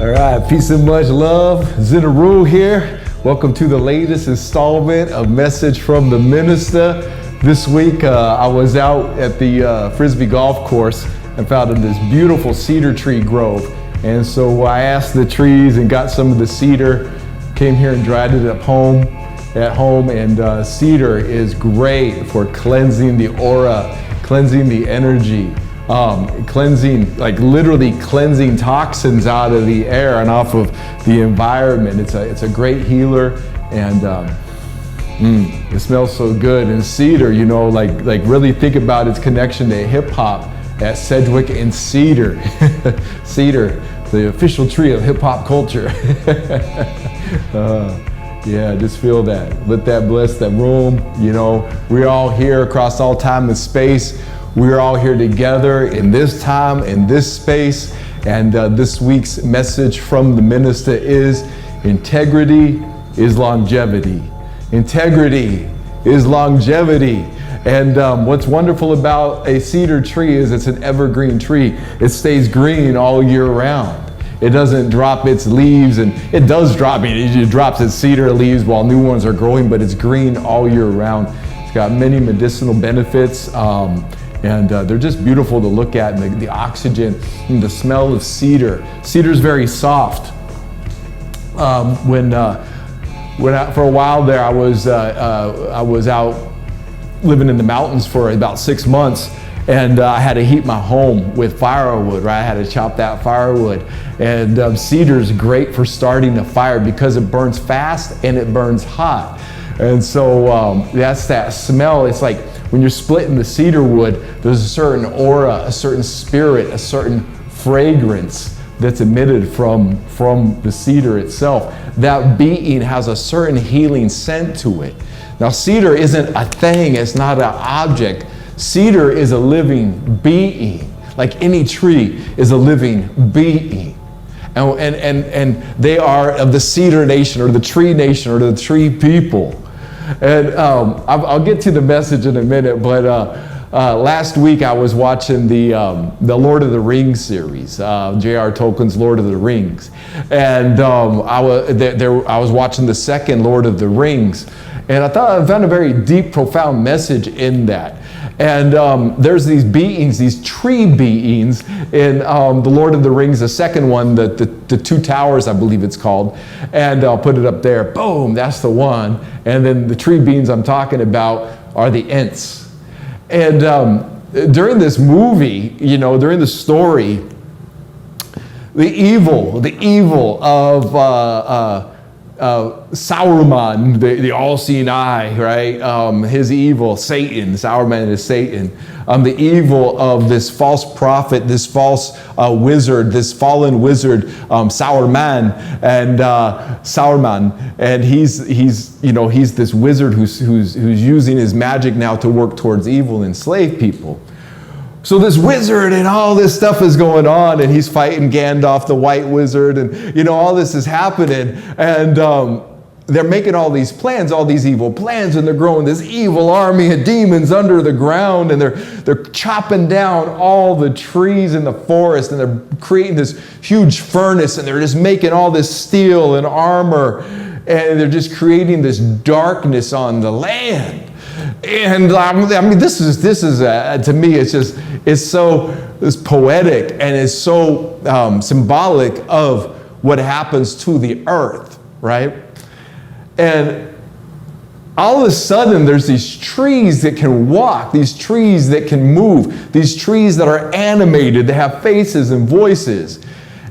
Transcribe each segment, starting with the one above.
All right, peace and much love. Zin Uru here. Welcome to the latest installment of Message from the Minister. This week I was out at the Frisbee golf course and found this beautiful cedar tree grove. And so I asked the trees and got some of the cedar, came here and dried it at home, and cedar is great for cleansing the aura, cleansing the energy, cleansing, like literally cleansing toxins out of the air and off of the environment. It's a great healer, and it smells so good. And cedar, you know, like really think about its connection to hip hop at Sedgwick and Cedar. Cedar, the official tree of hip hop culture. Yeah, just feel that. Let that bless that room. You know, we're all here across all time and space. We're all here together in this time, in this space. And this week's message from the minister is integrity is longevity. Integrity is longevity. And what's wonderful about a cedar tree is it's an evergreen tree. It stays green all year round. It doesn't drop its leaves, and it does drop it. It drops its cedar leaves while new ones are growing, but it's green all year round. It's got many medicinal benefits, and they're just beautiful to look at. And the oxygen and the smell of cedar. Cedar's very soft. When for a while there, I was out living in the mountains for about 6 months. And I had to heat my home with firewood, right? I had to chop that firewood. And cedar's great for starting a fire because it burns fast and it burns hot. And so that's that smell. It's like when you're splitting the cedar wood, there's a certain aura, a certain spirit, a certain fragrance that's emitted from the cedar itself. That being has a certain healing scent to it. Now, cedar isn't a thing, it's not an object. Cedar is a living being, like any tree is a living being. And they are of the cedar nation or the tree nation or the tree people. And I'll get to the message in a minute, but last week I was watching the Lord of the Rings series, J.R. Tolkien's Lord of the Rings. And I was watching the second Lord of the Rings. And I found a very deep, profound message in that. And there's these beings, these tree beings in the Lord of the Rings, the second one, the Two Towers, I believe it's called. And I'll put it up there. Boom, that's the one. And then the tree beings I'm talking about are the Ents. And during this movie, you know, during the story, the evil of Sauron, the all-seeing eye, right? His evil, Satan, Sauron is Satan. The evil of this false prophet, this false wizard, this fallen wizard, Sauron, and he's this wizard who's using his magic now to work towards evil and enslave people. So this wizard and all this stuff is going on, and he's fighting Gandalf, the white wizard, and you know, all this is happening, and they're making all these plans, all these evil plans, and they're growing this evil army of demons under the ground, and they're chopping down all the trees in the forest, and they're creating this huge furnace, and they're just making all this steel and armor, and they're just creating this darkness on the land. And I mean, this is to me, it's poetic, and it's so symbolic of what happens to the earth, right? And all of a sudden, there's these trees that can walk, these trees that can move, these trees that are animated, they have faces and voices.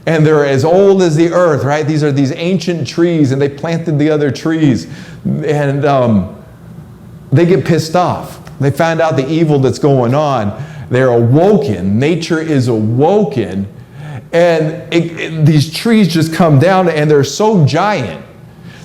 And they're as old as the earth, right? These are these ancient trees, and they planted the other trees. And they get pissed off. They find out the evil that's going on. They're awoken. Nature is awoken. And these trees just come down, and they're so giant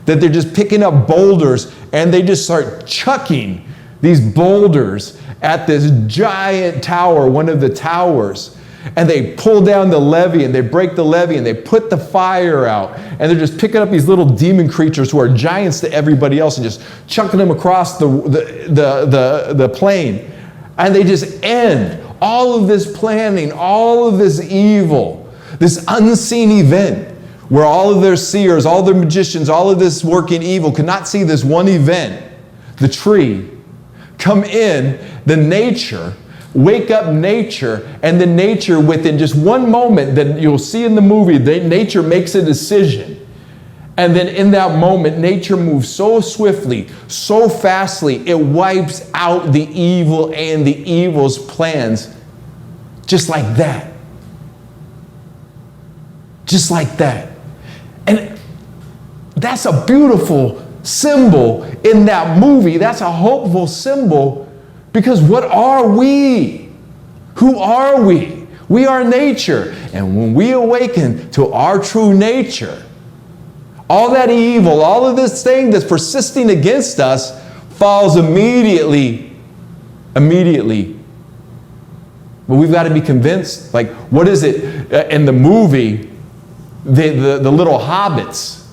that they're just picking up boulders, and they just start chucking these boulders at this giant tower, one of the towers. And they pull down the levee, and they break the levee, and they put the fire out. And they're just picking up these little demon creatures who are giants to everybody else and just chucking them across the plain. And they just end all of this planning, all of this evil, this unseen event where all of their seers, all their magicians, all of this working evil could not see this one event, the tree, come in, the nature, wake up nature, and the nature within just one moment that you'll see in the movie, nature makes a decision. And then in that moment, nature moves so swiftly, so fastly, it wipes out the evil and the evil's plans just like that. Just like that. And that's a beautiful symbol in that movie. That's a hopeful symbol, because what are we? Who are we? We are nature. And when we awaken to our true nature, all that evil, all of this thing that's persisting against us falls immediately. But we've got to be convinced. Like, what is it in the movie? The little hobbits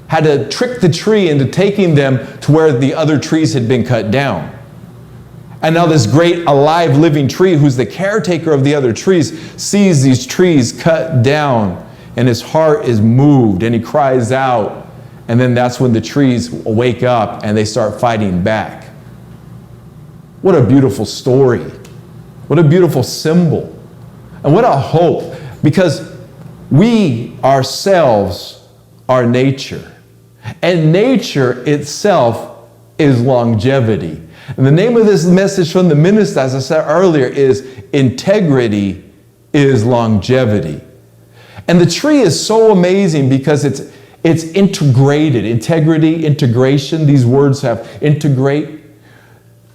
had to trick the tree into taking them to where the other trees had been cut down. And now this great alive living tree, who's the caretaker of the other trees, sees these trees cut down, and his heart is moved, and he cries out. And then that's when the trees wake up and they start fighting back. What a beautiful story. What a beautiful symbol. And what a hope, because we ourselves are nature. And nature itself is longevity. And the name of this message from the Minista, as I said earlier, is integrity is longevity. And the tree is so amazing because it's integrated. Integrity, integration, these words have integrate.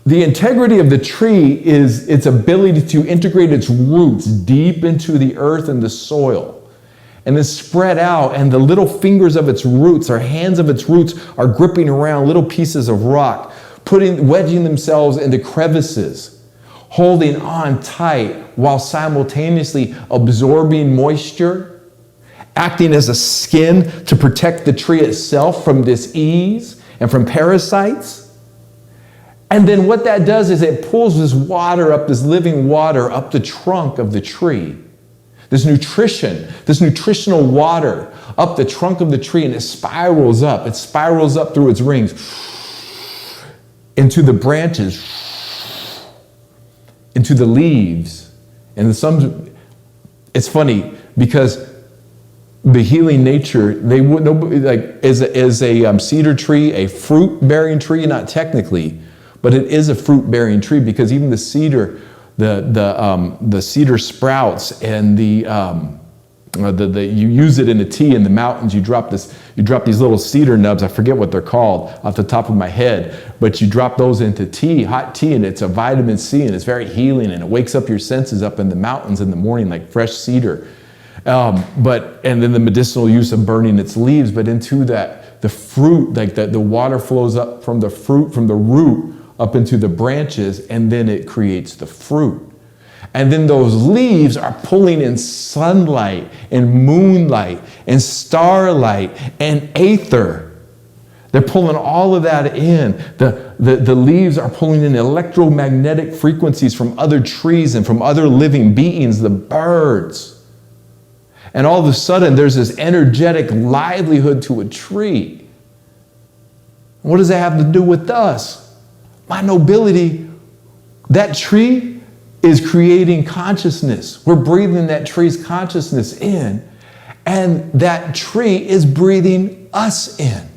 The integrity of the tree is its ability to integrate its roots deep into the earth and the soil, and then spread out, and the little fingers of its roots, or hands of its roots, are gripping around little pieces of rock, wedging themselves into crevices, holding on tight while simultaneously absorbing moisture, acting as a skin to protect the tree itself from disease and from parasites. And then what that does is it pulls this water up, this living water, up the trunk of the tree. This nutrition, this nutritional water up the trunk of the tree, and it spirals up. It spirals up through its rings into the branches, into the leaves. And it's funny because the healing nature, they would nobody like is a cedar tree, a fruit-bearing tree, not technically, but it is a fruit-bearing tree, because even the cedar, the cedar sprouts, and you use it in a tea in the mountains. You drop these little cedar nubs. I forget what they're called off the top of my head, but you drop those into tea, hot tea, and it's a vitamin C, and it's very healing, and it wakes up your senses up in the mountains in the morning like fresh cedar. And then the medicinal use of burning its leaves, but into the fruit, like the water flows up from the fruit, from the root up into the branches, and then it creates the fruit. And then those leaves are pulling in sunlight and moonlight and starlight and aether. They're pulling all of that in. The leaves are pulling in electromagnetic frequencies from other trees and from other living beings, the birds. And all of a sudden, there's this energetic livelihood to a tree. What does that have to do with us? My nobility, that tree is creating consciousness. We're breathing that tree's consciousness in, and that tree is breathing us in.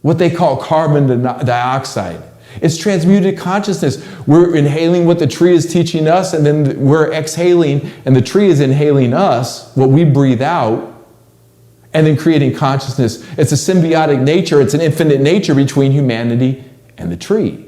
What they call carbon dioxide. It's transmuted consciousness. We're inhaling what the tree is teaching us, and then we're exhaling, and the tree is inhaling us, what we breathe out, and then creating consciousness. It's a symbiotic nature. It's an infinite nature between humanity and the tree.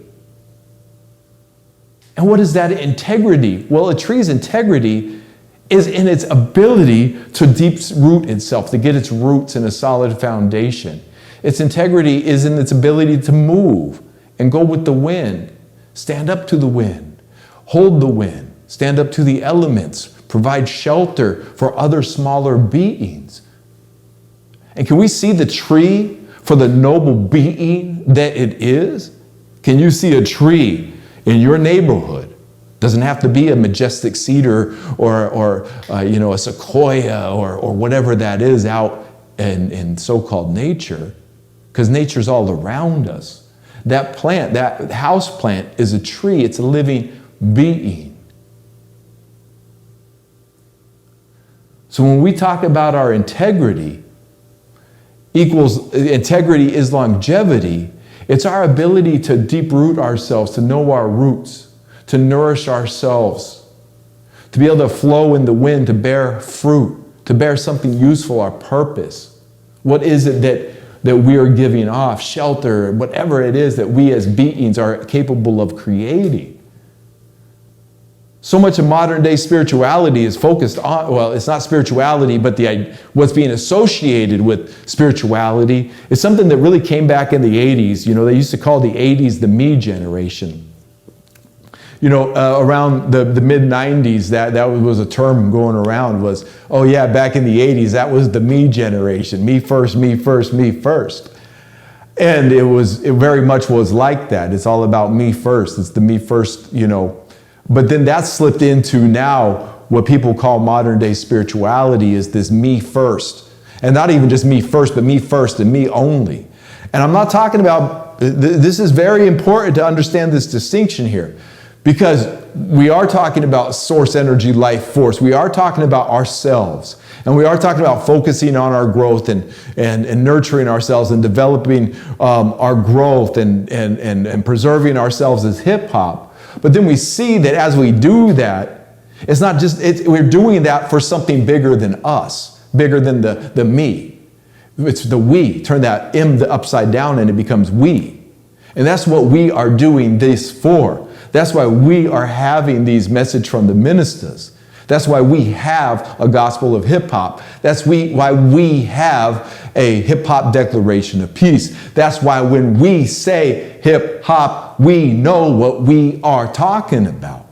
And what is that integrity? Well, a tree's integrity is in its ability to deep root itself, to get its roots in a solid foundation. Its integrity is in its ability to move and go with the wind, stand up to the wind, hold the wind, stand up to the elements, provide shelter for other smaller beings. And can we see the tree for the noble being that it is? Can you see a tree in your neighborhood Doesn't have to be a majestic cedar or a sequoia or whatever that is out in so-called nature, because nature's all around us. That plant, that house plant, is a tree. It's a living being. So when we talk about our integrity is longevity, it's our ability to deep root ourselves, to know our roots, to nourish ourselves, to be able to flow in the wind, to bear fruit, to bear something useful, our purpose. What is it that we are giving off? Shelter, whatever it is that we as beings are capable of creating. So much of modern day spirituality is focused on, well, it's not spirituality, but what's being associated with spirituality is something that really came back in the 80s. They used to call the 80s the me generation. Around the mid-90s, that was a term going around was, oh yeah, back in the 80s, that was the me generation. Me first, me first, me first. And it very much was like that. It's all about me first. It's the me first, But then that slipped into now what people call modern day spirituality is this me first. And not even just me first, but me first and me only. And I'm not talking about, this is very important to understand this distinction here. Because we are talking about source energy, life force. We are talking about ourselves. And we are talking about focusing on our growth and nurturing ourselves and developing our growth and preserving ourselves as hip hop. But then we see that as we do that, it's not just, we're doing that for something bigger than us, bigger than the me. It's the we. Turn that M upside down and it becomes we. And that's what we are doing this for. That's why we are having these messages from the ministers. That's why we have a gospel of hip hop. That's why we have a hip hop declaration of peace. That's why when we say hip hop, we know what we are talking about.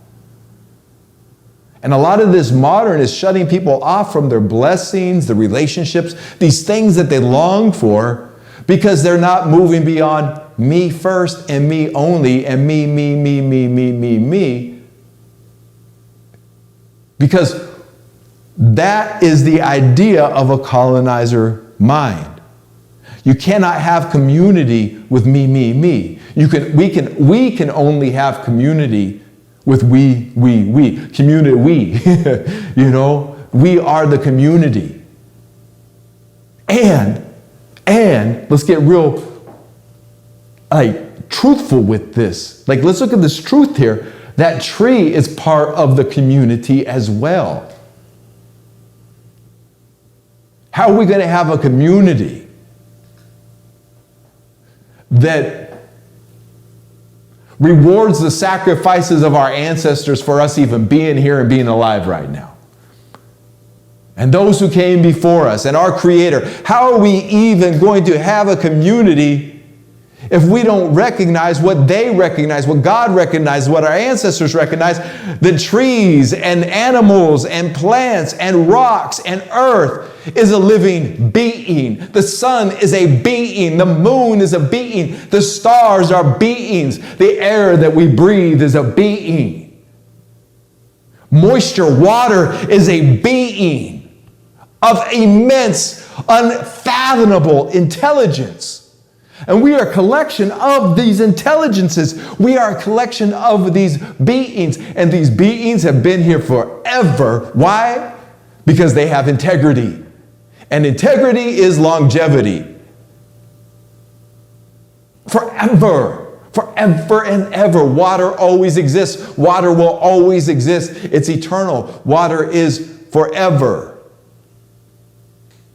And a lot of this modern is shutting people off from their blessings, the relationships, these things that they long for, because they're not moving beyond me first and me only and me. Because that is the idea of a colonizer mind. You cannot have community with me. We can only have community with we. Community, we. We are the community. And let's get real truthful with this. Let's look at this truth here. That tree is part of the community as well. How are we going to have a community that rewards the sacrifices of our ancestors for us even being here and being alive right now? And those who came before us and our Creator. How are we even going to have a community if we don't recognize what they recognize, what God recognized, what our ancestors recognized? The trees and animals and plants and rocks and earth is a living being. The sun is a being. The moon is a being. The stars are beings. The air that we breathe is a being. Moisture, water is a being of immense, unfathomable intelligence. And we are a collection of these intelligences. We are a collection of these beings. And these beings have been here forever. Why? Because they have integrity. And integrity is longevity. Forever. Forever and ever. Water always exists. Water will always exist. It's eternal. Water is forever.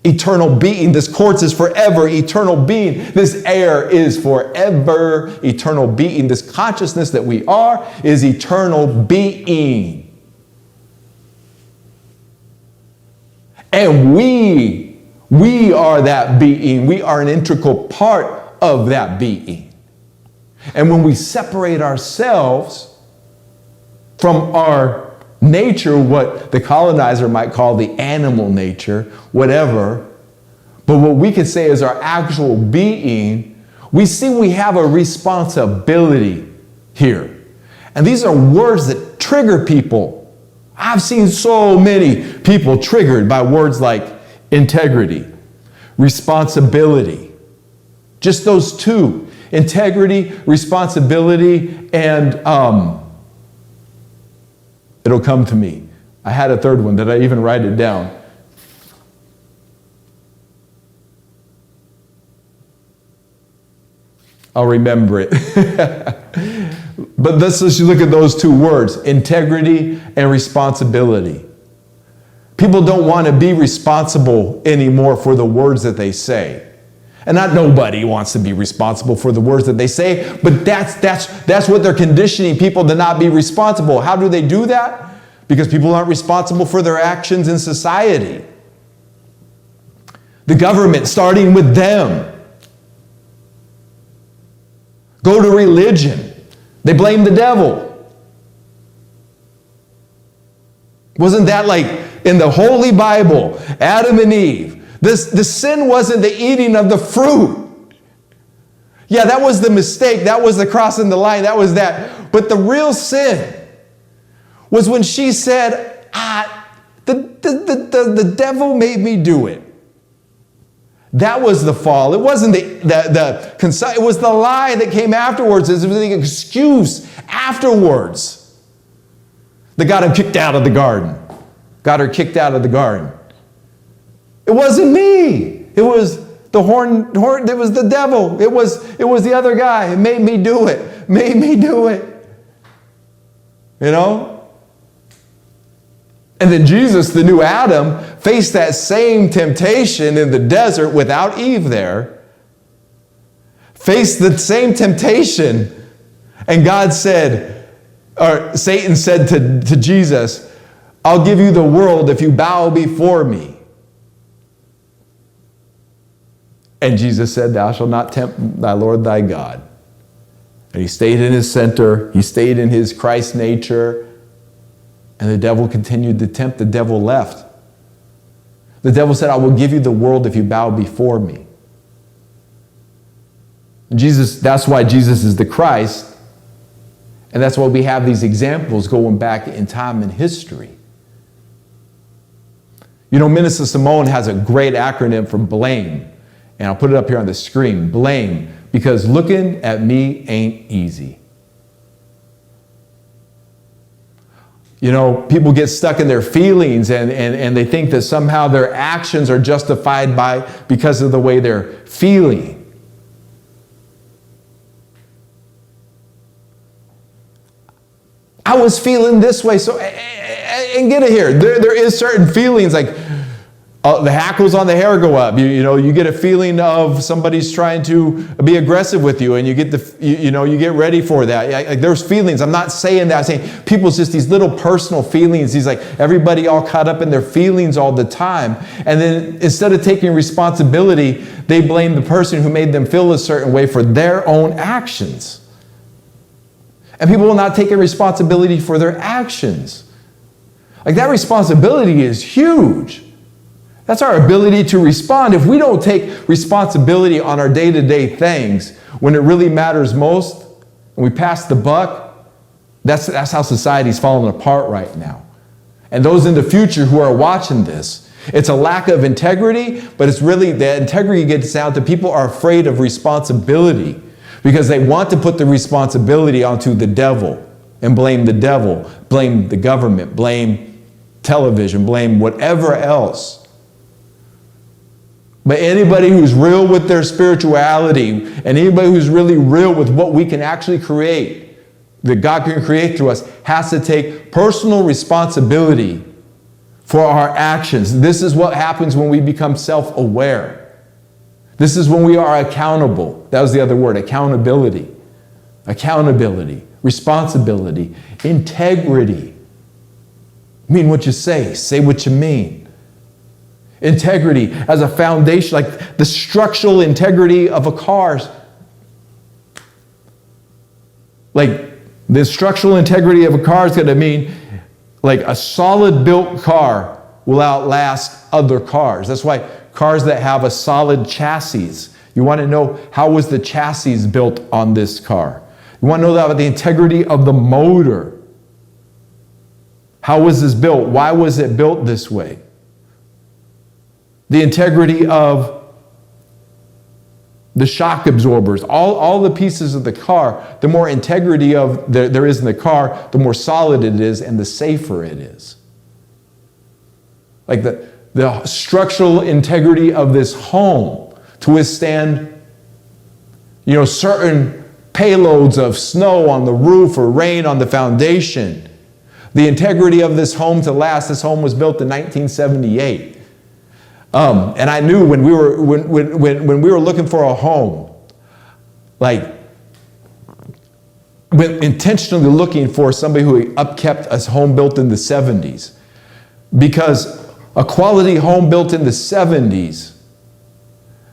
Eternal being. This quartz is forever. Eternal being. This air is forever. Eternal being. This consciousness that we are is eternal being. And we are that being. We are an integral part of that being. And when we separate ourselves from our nature, what the colonizer might call the animal nature, whatever, but what we can say is our actual being, we see we have a responsibility here. And these are words that trigger people. I've seen so many people triggered by words like integrity, responsibility. Just those two. Integrity, responsibility, and it'll come to me. I had a third one. Did I even write it down? I'll remember it. But let's just look at those two words, integrity and responsibility. People don't want to be responsible anymore for the words that they say. And not nobody wants to be responsible for the words that they say, but that's what they're conditioning people to not be responsible. How do they do that? Because people aren't responsible for their actions in society. The government, starting with them. Go to religion. They blame the devil. Wasn't that like in the Holy Bible, Adam and Eve? The sin wasn't the eating of the fruit. Yeah, that was the mistake. That was the crossing the line. That was that. But the real sin was when she said, the devil made me do it. That was the fall. It wasn't it was the lie that came afterwards. It was the excuse afterwards that got him kicked out of the garden. Got her kicked out of the garden. It wasn't me. It was the horn. It was the devil. It was the other guy. It made me do it. Made me do it. You know? And then Jesus, the new Adam, faced that same temptation in the desert without Eve there. Faced the same temptation. And God said, or Satan said to Jesus, I'll give you the world if you bow before me. And Jesus said, thou shalt not tempt thy Lord thy God. And he stayed in his center. He stayed in his Christ nature. And the devil continued to tempt. The devil left. The devil said, I will give you the world if you bow before me. And Jesus, that's why Jesus is the Christ. And that's why we have these examples going back in time and history. You know, Minister Simone has a great acronym for BLAME. And I'll put it up here on the screen. BLAME. Because looking at me ain't easy. You know, people get stuck in their feelings and they think that somehow their actions are justified because of the way they're feeling. I was feeling this way, so, and get it here. There is certain feelings like the hackles on the hair go up. You get a feeling of somebody's trying to be aggressive with you, and you get you get ready for that. Like, there's feelings. I'm not saying that. I'm saying people's just these little personal feelings. These like everybody all caught up in their feelings all the time, and then instead of taking responsibility, they blame the person who made them feel a certain way for their own actions. And people will not take responsibility for their actions. Like, that responsibility is huge. That's our ability to respond. If we don't take responsibility on our day-to-day things, when it really matters most, and we pass the buck, that's how society's falling apart right now. And those in the future who are watching this, it's a lack of integrity, but it's really the integrity gets down to people are afraid of responsibility because they want to put the responsibility onto the devil and blame the devil, blame the government, blame television, blame whatever else. But anybody who's real with their spirituality and anybody who's really real with what we can actually create, that God can create through us, has to take personal responsibility for our actions. This is what happens when we become self-aware. This is when we are accountable. That was the other word, accountability. Accountability, responsibility, integrity. Mean what you say what you mean. Integrity as a foundation, like the structural integrity of a car. Like, the structural integrity of a car is going to mean like a solid built car will outlast other cars. That's why cars that have a solid chassis, you want to know how was the chassis built on this car. You want to know about the integrity of the motor. How was this built? Why was it built this way? The integrity of the shock absorbers, all the pieces of the car, the more integrity there is in the car, the more solid it is and the safer it is. Like the structural integrity of this home to withstand, certain payloads of snow on the roof or rain on the foundation. The integrity of this home to last. This home was built in 1978. And I knew when we were looking for a home, when intentionally looking for somebody who upkept a home built in the 70s, because a quality home built in the 70s,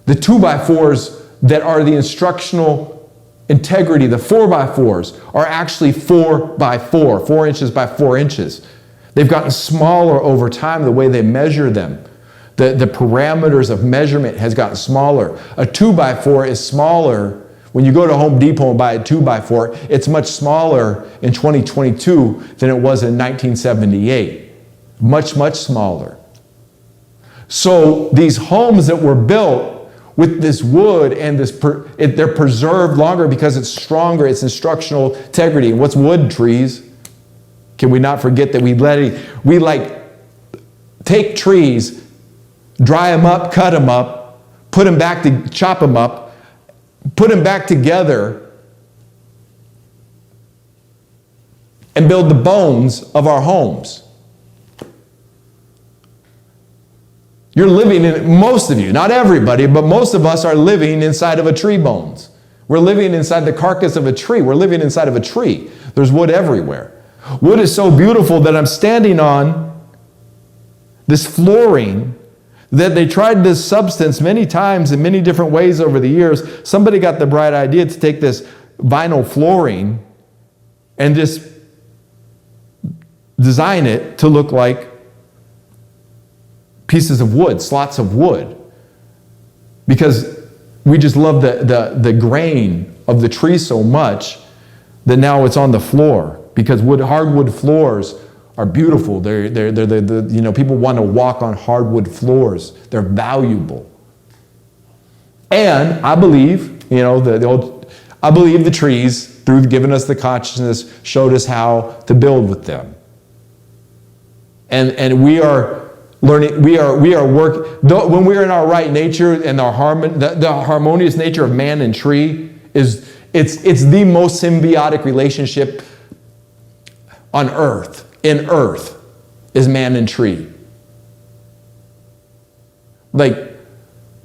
the 2x4s that are the instructional integrity, the 4x4s, are actually 4x4, 4 inches by 4 inches. They've gotten smaller over time, the way they measure them. The parameters of measurement has gotten smaller. A 2x4 is smaller. When you go to Home Depot and buy a 2x4, it's much smaller in 2022 than it was in 1978. Much, much smaller. So these homes that were built with this wood and they're preserved longer because it's stronger, it's instructional integrity. And what's wood trees? Can we not forget that we take trees, dry them up, cut them up, chop them up, put them back together, and build the bones of our homes. You're living in, most of you, not everybody, but most of us are living inside of a tree bones. We're living inside the carcass of a tree. We're living inside of a tree. There's wood everywhere. Wood is so beautiful that I'm standing on this flooring that they tried this substance many times in many different ways over the years. Somebody got the bright idea to take this vinyl flooring and just design it to look like pieces of wood, slots of wood. Because we just love the grain of the tree so much that now it's on the floor. Because hardwood floors are beautiful. People want to walk on hardwood floors. They're valuable. And I believe, I believe the trees, through giving us the consciousness, showed us how to build with them. And we are learning, we are when we're in our right nature and the harmonious nature of man and tree it's the most symbiotic relationship on earth. In earth is man and tree. Like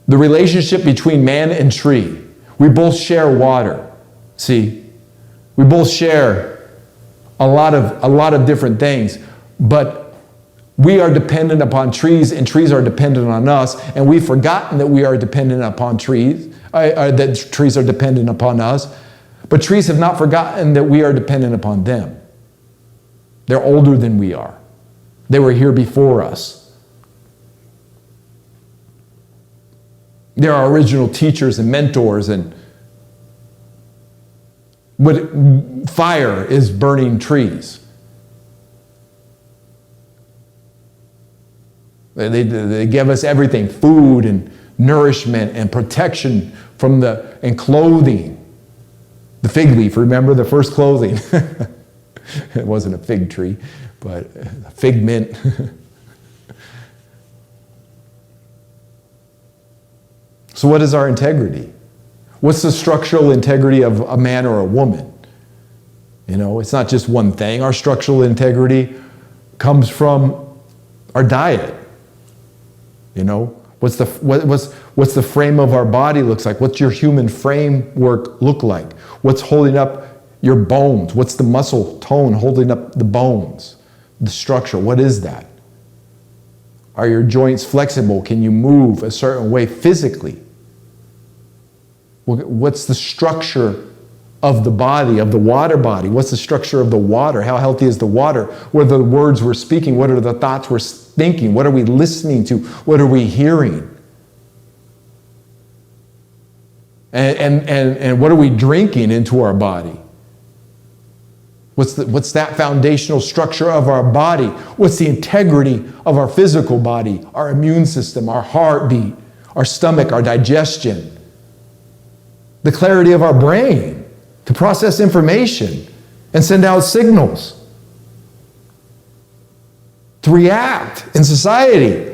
the relationship between man and tree. We both share water. See, we both share a lot of different things, but we are dependent upon trees and trees are dependent on us, and we've forgotten that we are dependent upon trees, that trees are dependent upon us, but trees have not forgotten that we are dependent upon them. They're older than we are. They were here before us. They're our original teachers and mentors, and fire is burning trees. They give us everything, food and nourishment and protection and clothing. The fig leaf, remember the first clothing? It wasn't a fig tree, but a fig mint. So what is our integrity? What's the structural integrity of a man or a woman? It's not just one thing. Our structural integrity comes from our diet. What's the frame of our body looks like? What's your human framework look like? What's holding up your bones? What's the muscle tone holding up the bones? The structure, what is that? Are your joints flexible? Can you move a certain way physically? What's the structure of the body, of the water body? What's the structure of the water? How healthy is the water? What are the words we're speaking? What are the thoughts we're thinking? What are we listening to? What are we hearing? And what are we drinking into our body? What's that foundational structure of our body? What's the integrity of our physical body, our immune system, our heartbeat, our stomach, our digestion? The clarity of our brain to process information and send out signals, to react in society.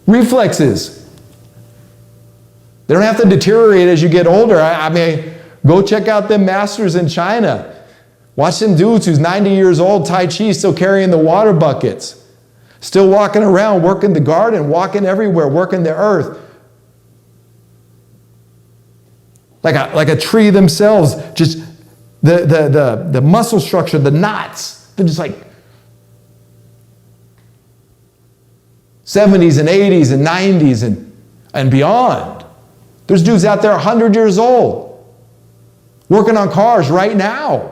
Reflexes. They don't have to deteriorate as you get older. I mean, go check out them masters in China. Watch them dudes who's 90 years old, Tai Chi, still carrying the water buckets, still walking around, working the garden, walking everywhere, working the earth. Like a tree themselves, just the muscle structure, the knots, they're just like 70s and 80s and 90s and beyond. There's dudes out there 100 years old, working on cars right now.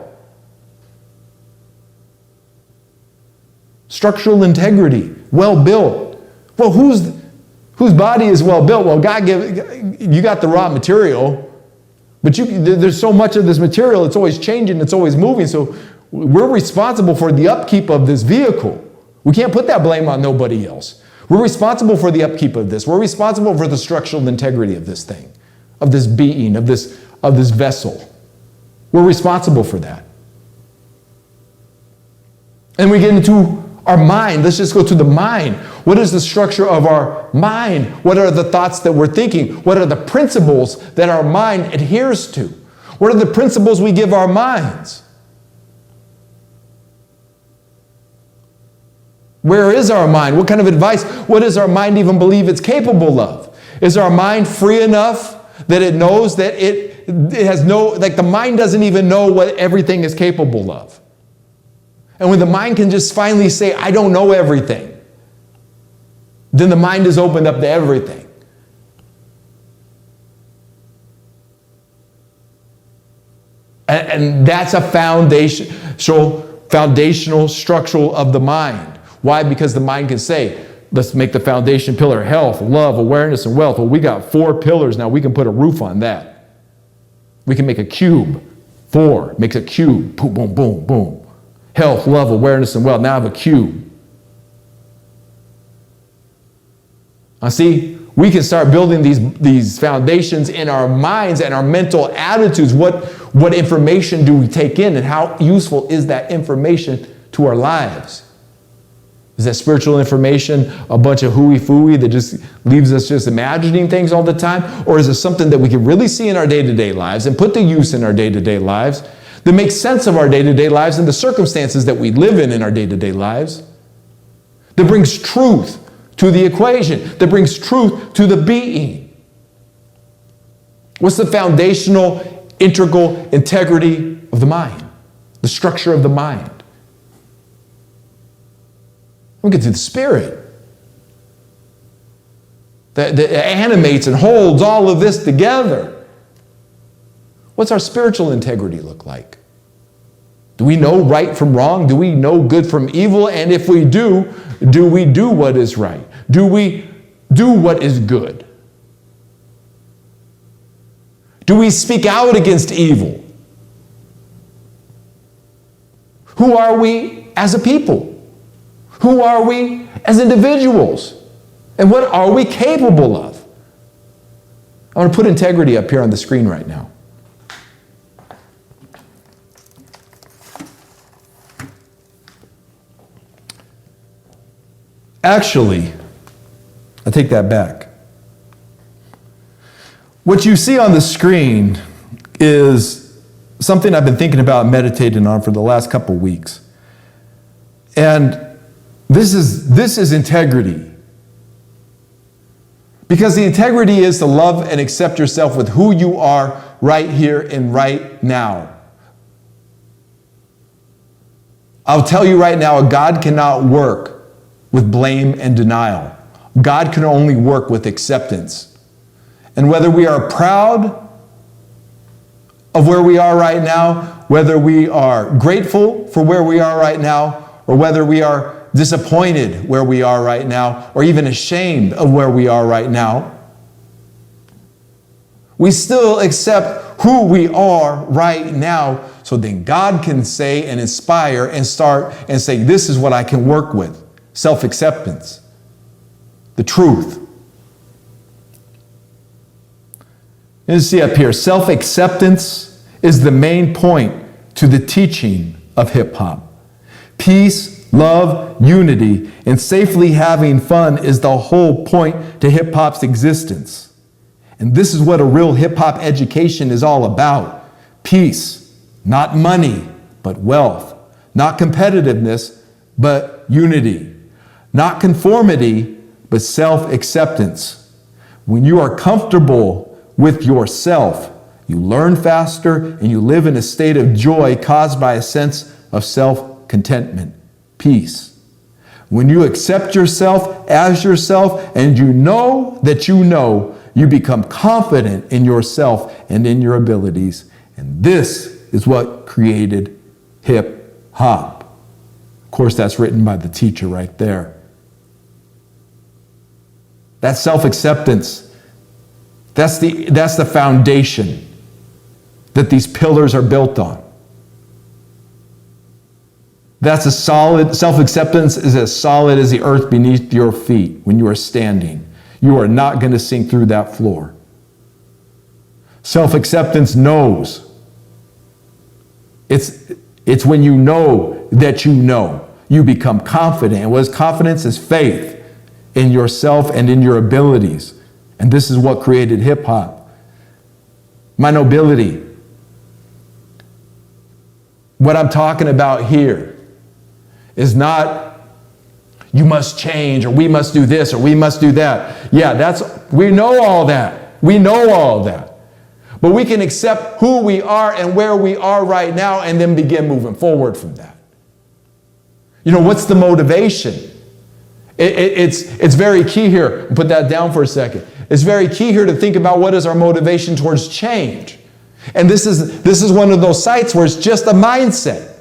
Structural integrity, well built. Well, whose body is well built? Well, you got the raw material, but there's so much of this material, it's always changing, it's always moving, so we're responsible for the upkeep of this vehicle. We can't put that blame on nobody else. We're responsible for the upkeep of this. We're responsible for the structural integrity of this thing, of this being, of this vessel. We're responsible for that. And we get into our mind. Let's just go to the mind. What is the structure of our mind? What are the thoughts that we're thinking? What are the principles that our mind adheres to? What are the principles we give our minds? Where is our mind? What kind of advice? What does our mind even believe it's capable of? Is our mind free enough that it knows that it has the mind doesn't even know what everything is capable of? And when the mind can just finally say, I don't know everything, then the mind is opened up to everything. And that's a foundational structural of the mind. Why? Because the mind can say, let's make the foundation pillar health, love, awareness, and wealth. Well, we got 4 pillars now. We can put a roof on that. We can make a cube. 4 makes a cube. Boom, boom, boom, boom. Health, love, awareness, and wealth. Now I have a cube. Now see, we can start building these foundations in our minds and our mental attitudes. What information do we take in, and how useful is that information to our lives? Is that spiritual information a bunch of hooey-fooey that just leaves us just imagining things all the time? Or is it something that we can really see in our day-to-day lives and put to use in our day-to-day lives, that makes sense of our day-to-day lives and the circumstances that we live in our day-to-day lives, that brings truth to the equation, that brings truth to the being? What's the foundational, integral integrity of the mind? The structure of the mind. We get to the spirit that animates and holds all of this together. What's our spiritual integrity look like? Do we know right from wrong? Do we know good from evil? And if we do we do what is right? Do we do what is good? Do we speak out against evil? Who are we as a people? Who are we as individuals? And what are we capable of? I want to put integrity up here on the screen right now. Actually, I take that back. What you see on the screen is something I've been thinking about and meditating on for the last couple weeks. And this is integrity. Because the integrity is to love and accept yourself with who you are right here and right now. I'll tell you right now, God cannot work with blame and denial. God can only work with acceptance. And whether we are proud of where we are right now, whether we are grateful for where we are right now, or whether we are disappointed where we are right now, or even ashamed of where we are right now, we still accept who we are right now so So then God can say and inspire and start and say, this is what I can work with. Self-acceptance. The truth. You see up here, self-acceptance is the main point to the teaching of hip-hop. Peace, love, unity, and safely having fun is the whole point to hip-hop's existence. And this is what a real hip-hop education is all about. Peace, not money, but wealth. Not competitiveness, but unity. Not conformity, but self-acceptance. When you are comfortable with yourself, you learn faster and you live in a state of joy caused by a sense of self-contentment, peace. When you accept yourself as yourself and you know that you become confident in yourself and in your abilities. And this is what created hip hop. Of course, that's written by the teacher right there. That self-acceptance, that's the foundation that these pillars are built on. That's a solid, self-acceptance is as solid as the earth beneath your feet when you are standing. You are not going to sink through that floor. Self-acceptance knows. It's when you know that you know. You become confident. And what is confidence? Is faith in yourself and in your abilities. And this is what created hip-hop. My nobility. What I'm talking about here is not you must change or we must do this or we must do that. Yeah, we know all that. We know all that. But we can accept who we are and where we are right now and then begin moving forward from that. You know, what's the motivation? It's very key here. Put that down for a second. It's very key here to think about what is our motivation towards change. And this is one of those sites where it's just a mindset.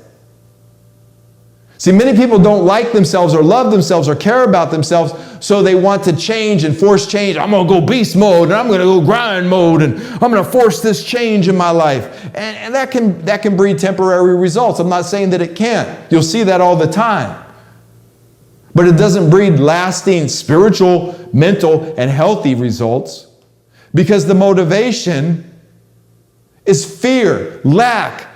See, many people don't like themselves or love themselves or care about themselves, so they want to change and force change. I'm going to go beast mode and I'm going to go grind mode and I'm going to force this change in my life. And that can breed temporary results. I'm not saying that it can't. You'll see that all the time. But it doesn't breed lasting spiritual, mental, and healthy results because the motivation is fear, lack,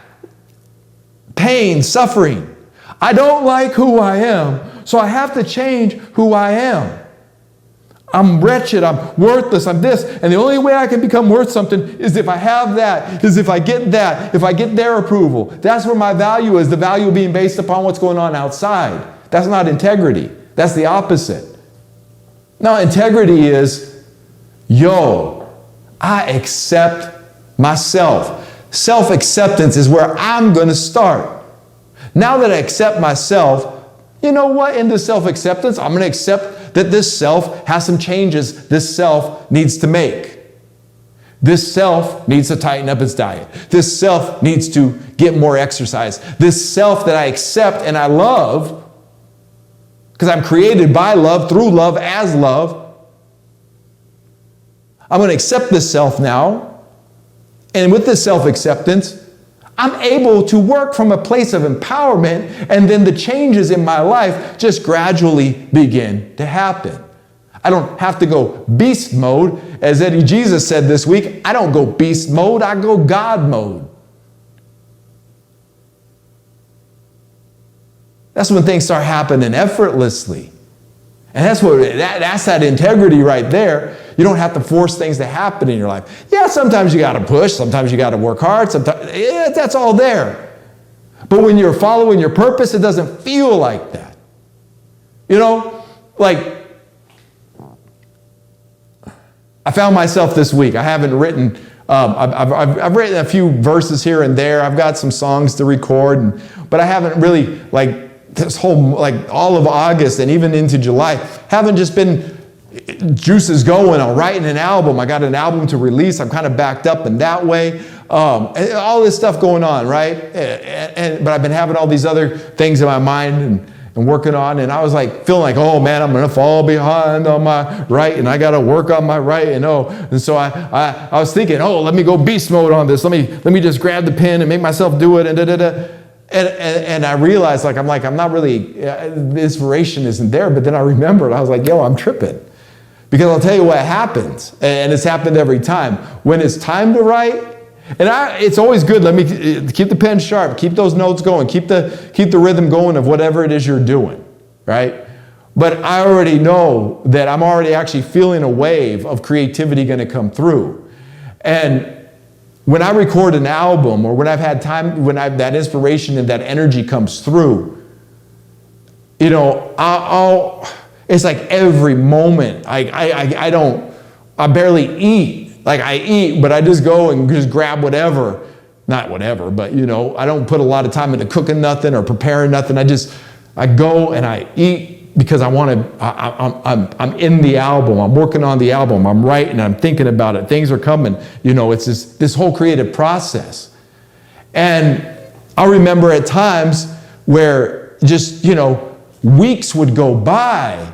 pain, suffering. I don't like who I am, so I have to change who I am. I'm wretched, I'm worthless, I'm this, and the only way I can become worth something is if I have that, is if I get that, if I get their approval. That's where my value is, the value being based upon what's going on outside. That's not integrity. That's the opposite. Now, integrity is, I accept myself. Self-acceptance is where I'm going to start. Now that I accept myself, you know what? In this self-acceptance, I'm going to accept that this self has some changes this self needs to make. This self needs to tighten up its diet. This self needs to get more exercise. This self that I accept and I love, because I'm created by love, through love, as love. I'm going to accept this self now. And with this self-acceptance, I'm able to work from a place of empowerment, and then the changes in my life just gradually begin to happen. I don't have to go beast mode. As Eddie Jesus said this week, I don't go beast mode, I go God mode. That's when things start happening effortlessly. And that's that integrity right there. You don't have to force things to happen in your life. Yeah, sometimes you got to push. Sometimes you got to work hard. Sometimes, that's all there. But when you're following your purpose, it doesn't feel like that. You know, like I found myself this week. I haven't written. I've written a few verses here and there. I've got some songs to record, but I haven't really this whole all of August and even into July haven't just been juices going on writing an album. I got an album to release. I'm kind of backed up in that way. And all this stuff going on, right? But I've been having all these other things in my mind, and working on, and I was like feeling like, oh man, I'm gonna fall behind on my right, and I gotta work on my right, and so I was thinking, oh, let me go beast mode on this. Let me just grab the pen and make myself do it, and and I realized I'm not really, the inspiration isn't there. But then I remembered, I was like, yo, I'm tripping, because I'll tell you what happens, and it's happened every time when it's time to write. And it's always good. Let me keep the pen sharp, keep those notes going, keep the rhythm going of whatever it is you're doing, right? But I already know that I'm already actually feeling a wave of creativity going to come through. And when I record an album, or when I've had time, when that inspiration and that energy comes through, you know, it's like every moment. I barely eat. Like I eat, but I just go and just grab whatever. Not whatever, but you know, I don't put a lot of time into cooking nothing or preparing nothing. I go and I eat because I want to, I'm in the album. I'm working on the album. I'm writing, I'm thinking about it. Things are coming. You know, it's this whole creative process. And I remember at times where just, you know, weeks would go by,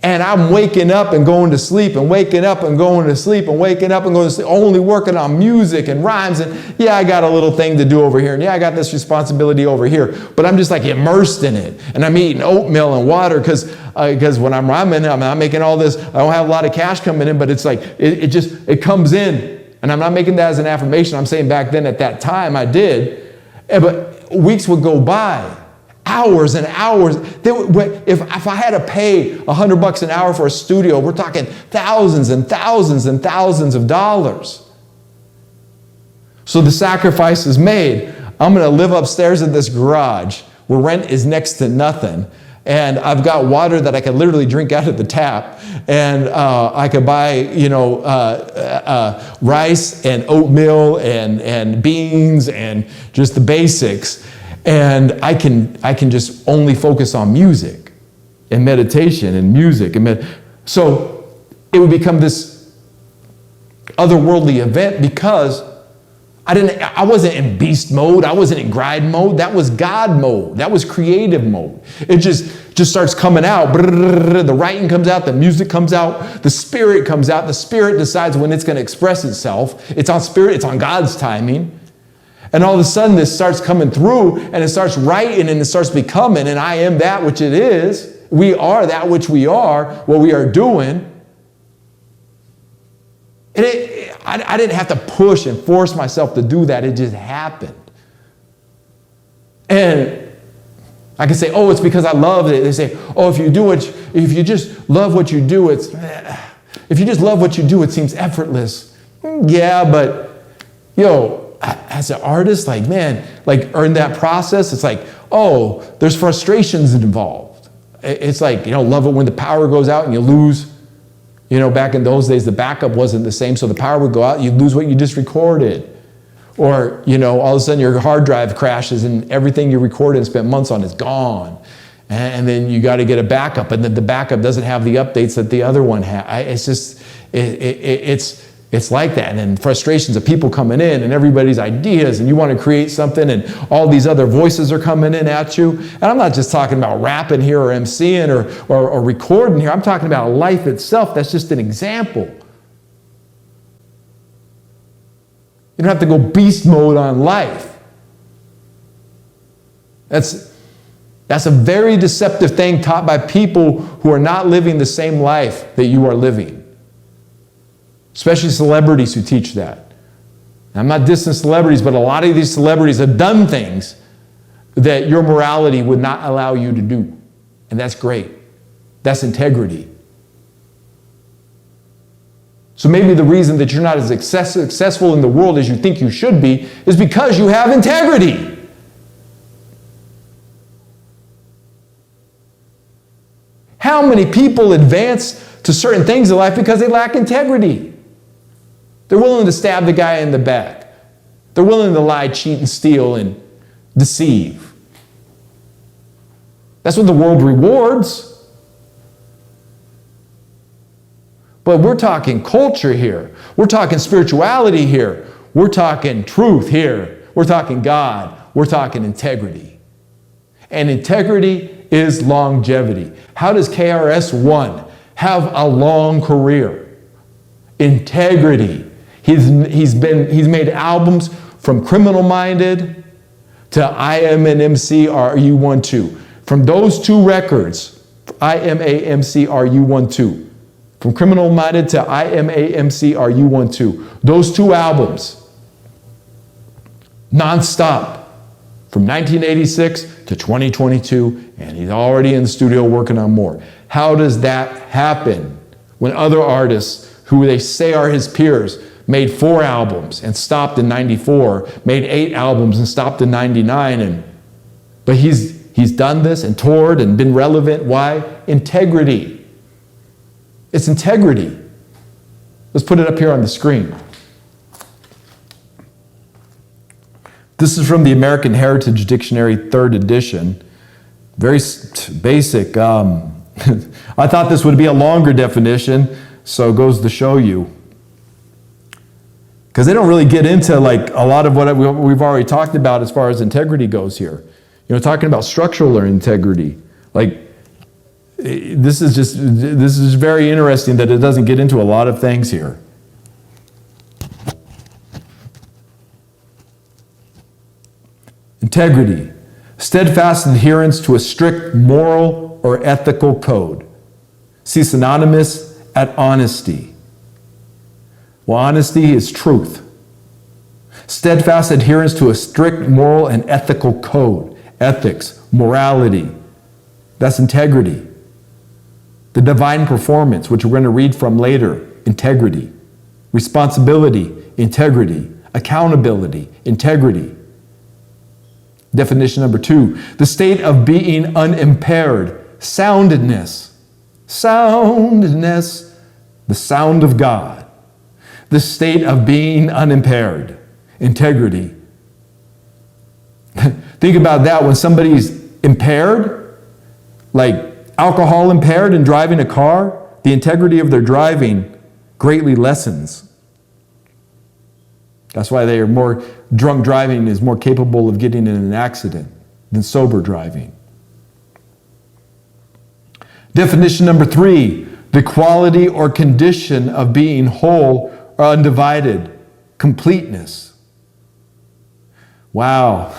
and I'm waking up and going to sleep, and waking up and going to sleep, and waking up and going to sleep, only working on music and rhymes. And yeah, I got a little thing to do over here. And yeah, I got this responsibility over here. But I'm just like immersed in it. And I'm eating oatmeal and water because when I'm rhyming, I'm not making all this. I don't have a lot of cash coming in, but it's like it comes in. And I'm not making that as an affirmation. I'm saying back then at that time I did. But weeks would go by. Hours and hours. If I had to pay $100 an hour for a studio, we're talking thousands and thousands and thousands of dollars. So the sacrifice is made. I'm going to live upstairs in this garage where rent is next to nothing. And I've got water that I could literally drink out of the tap. And I could buy, you know, rice and oatmeal and beans and just the basics. And I can just only focus on music and meditation and music. So it would become this otherworldly event because I wasn't in beast mode. I wasn't in grind mode. That was God mode. That was creative mode. It just starts coming out. The writing comes out. The music comes out. The spirit comes out. The spirit decides when it's going to express itself. It's on spirit. It's on God's timing. And all of a sudden this starts coming through, and it starts writing, and it starts becoming, and I am that which it is. We are that which we are, what we are doing. And I didn't have to push and force myself to do that. It just happened. And I can say, oh, it's because I love it. They say, oh, if you just love what you do, if you just love what you do, it seems effortless. Yeah, but as an artist, like, man, like, or in that process, it's like, oh, there's frustrations involved. It's like, love it when the power goes out and you lose. Back in those days, the backup wasn't the same, so the power would go out, you'd lose what you just recorded. Or, all of a sudden your hard drive crashes and everything you recorded and spent months on is gone. And then you got to get a backup, and then the backup doesn't have the updates that the other one had. It's just, it's like that. And then frustrations of people coming in and everybody's ideas, and you want to create something, and all these other voices are coming in at you. And I'm not just talking about rapping here or MCing or recording here. I'm talking about life itself. That's just an example. You don't have to go beast mode on life. That's a very deceptive thing taught by people who are not living the same life that you are living. Especially celebrities who teach that. I'm not dissing celebrities, but a lot of these celebrities have done things that your morality would not allow you to do. And that's great. That's integrity. So maybe the reason that you're not as successful in the world as you think you should be is because you have integrity. How many people advance to certain things in life because they lack integrity? They're willing to stab the guy in the back. They're willing to lie, cheat, and steal, and deceive. That's what the world rewards. But we're talking culture here. We're talking spirituality here. We're talking truth here. We're talking God. We're talking integrity. And integrity is longevity. How does KRS-One have a long career? Integrity. He's made albums from Criminal Minded to I Am an MC, Are You One Too. From those two records, I Am a MC, Are You One Too. From Criminal Minded to I Am a MC, Are You One Too. Those two albums, non-stop, from 1986 to 2022, and he's already in the studio working on more. How does that happen when other artists who they say are his peers made 4 albums and stopped in 94, made 8 albums and stopped in 99, but he's done this and toured and been relevant? Why? Integrity. It's integrity. Let's put it up here on the screen. This is from the American Heritage Dictionary, 3rd edition. Very basic. I thought this would be a longer definition, so it goes to show you. Because they don't really get into like a lot of what we've already talked about as far as integrity goes here. You know, talking about structural integrity. Like, this is very interesting that it doesn't get into a lot of things here. Integrity, steadfast adherence to a strict moral or ethical code. See synonymous at honesty. Well, honesty is truth. Steadfast adherence to a strict moral and ethical code. Ethics, morality. That's integrity. The divine performance, which we're going to read from later. Integrity. Responsibility. Integrity. Accountability. Integrity. Definition number 2, the state of being unimpaired. Soundness. Soundness. The sound of God. The state of being unimpaired. Integrity. Think about that when somebody's impaired, like alcohol impaired and driving a car, the integrity of their driving greatly lessens. That's why they are more drunk driving is more capable of getting in an accident than sober driving. Definition number 3, the quality or condition of being whole or undivided. Completeness. Wow.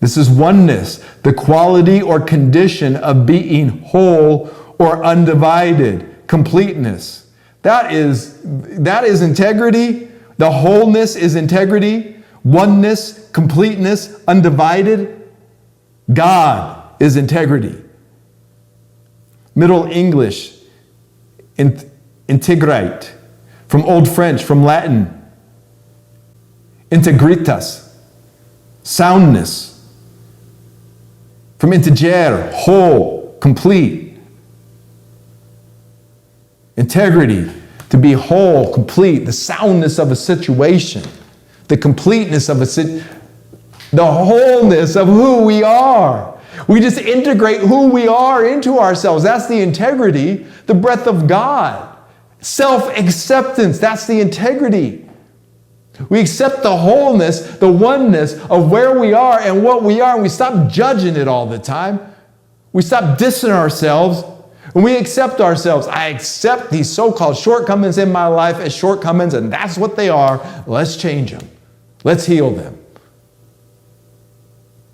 This is oneness. The quality or condition of being whole or undivided. Completeness. That is integrity. The wholeness is integrity. Oneness, completeness, undivided. God is integrity. Middle English, integrate. From Old French, from Latin, integritas, soundness. From integer, whole, complete. Integrity, to be whole, complete, the soundness of a situation, the completeness of the wholeness of who we are. We just integrate who we are into ourselves. That's the integrity, the breath of God. Self-acceptance, that's the integrity. We accept the wholeness, the oneness of where we are and what we are, and we stop judging it all the time. We stop dissing ourselves, and we accept ourselves. I accept these so-called shortcomings in my life as shortcomings, and that's what they are. Let's change them. Let's heal them.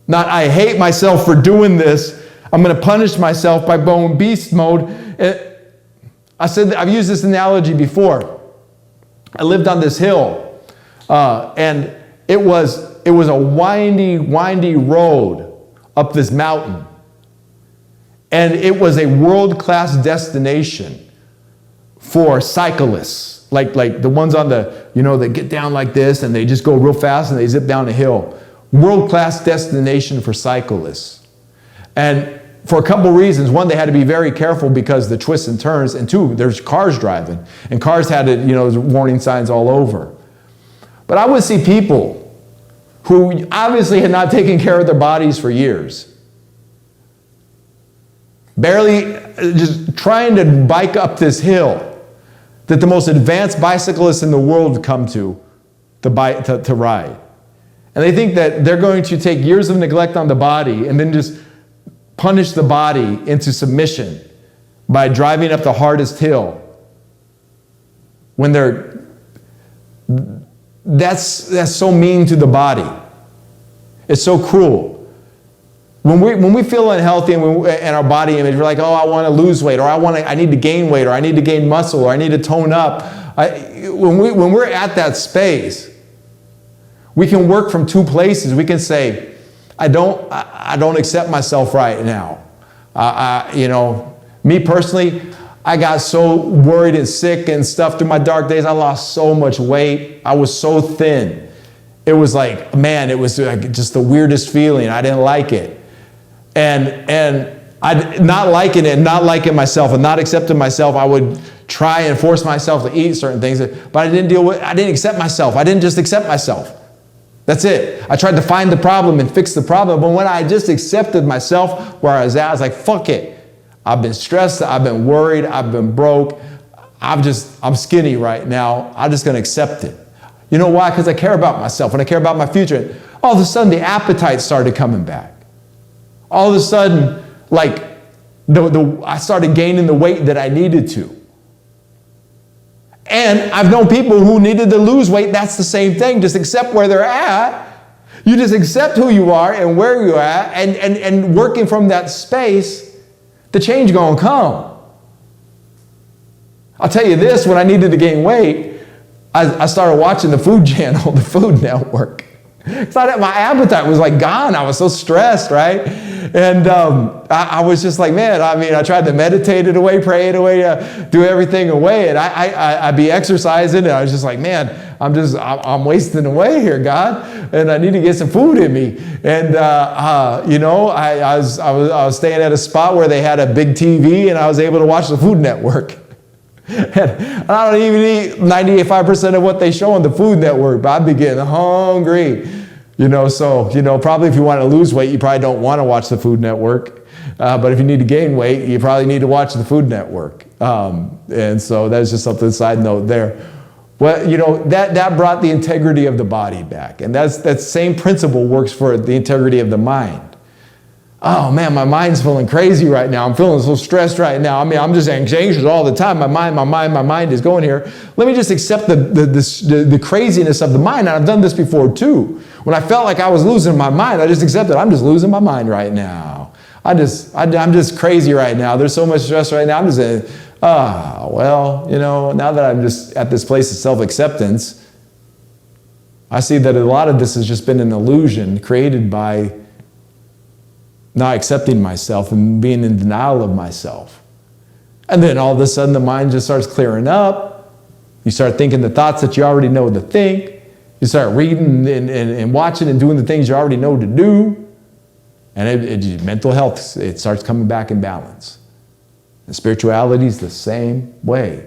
Not, I hate myself for doing this. I'm going to punish myself by going beast mode. I've used this analogy before. I lived on this hill. And it was a windy road up this mountain. And it was a world-class destination for cyclists. Like the ones on the, that get down like this and they just go real fast and they zip down a hill. World-class destination for cyclists. And for a couple reasons. One, they had to be very careful because the twists and turns. And 2, there's cars driving. And cars had warning signs all over. But I would see people who obviously had not taken care of their bodies for years. Barely just trying to bike up this hill that the most advanced bicyclists in the world come to ride. And they think that they're going to take years of neglect on the body and then just punish the body into submission by driving up the hardest hill. When that's so mean to the body. It's so cruel. When we feel unhealthy and our body image, we're like, oh, I want to lose weight, or I need to gain weight, or I need to gain muscle, or I need to tone up. When we're at that space, we can work from two places. We can say, I don't accept myself right now. Me personally, I got so worried and sick and stuff through my dark days. I lost so much weight. I was so thin. It was like, man, it was like just the weirdest feeling. I didn't like it. And I not liking it, not liking myself, and not accepting myself, I would try and force myself to eat certain things, but I didn't accept myself. I didn't just accept myself. That's it. I tried to find the problem and fix the problem, but when I just accepted myself where I was at, I was like, fuck it. I've been stressed, I've been worried, I've been broke, I'm skinny right now. I'm just gonna accept it. You know why? Because I care about myself and I care about my future. All of a sudden, the appetite started coming back. All of a sudden, like, I started gaining the weight that I needed to. And I've known people who needed to lose weight. That's the same thing. Just accept where they're at. You just accept who you are and where you're at, and working from that space, the change gonna come. I'll tell you this, when I needed to gain weight, I started watching the Food Channel, the Food Network. My appetite was like gone. I was so stressed, right? And I was just like, man, I tried to meditate it away, pray it away, do everything away. And I'd be exercising, and I was just like, man, I'm wasting away here, God. And I need to get some food in me. And, I was staying at a spot where they had a big TV, and I was able to watch the Food Network. And I don't even eat 95% of what they show on the Food Network, but I'd be getting hungry. Probably if you want to lose weight, you probably don't want to watch the Food Network. But if you need to gain weight, you probably need to watch the Food Network. And so that's just something, side note there. Well, that brought the integrity of the body back. And that same principle works for the integrity of the mind. Oh man, my mind's feeling crazy right now. I'm feeling so stressed right now. I'm just anxious all the time. My mind is going here. Let me just accept the craziness of the mind. And I've done this before too. When I felt like I was losing my mind, I just accepted I'm just losing my mind right now. I'm just crazy right now. There's so much stress right now. I'm just saying, now that I'm just at this place of self-acceptance, I see that a lot of this has just been an illusion created by not accepting myself and being in denial of myself. And then all of a sudden the mind just starts clearing up. You start thinking the thoughts that you already know to think. You start reading and watching and doing the things you already know to do. And mental health, it starts coming back in balance. And spirituality is the same way.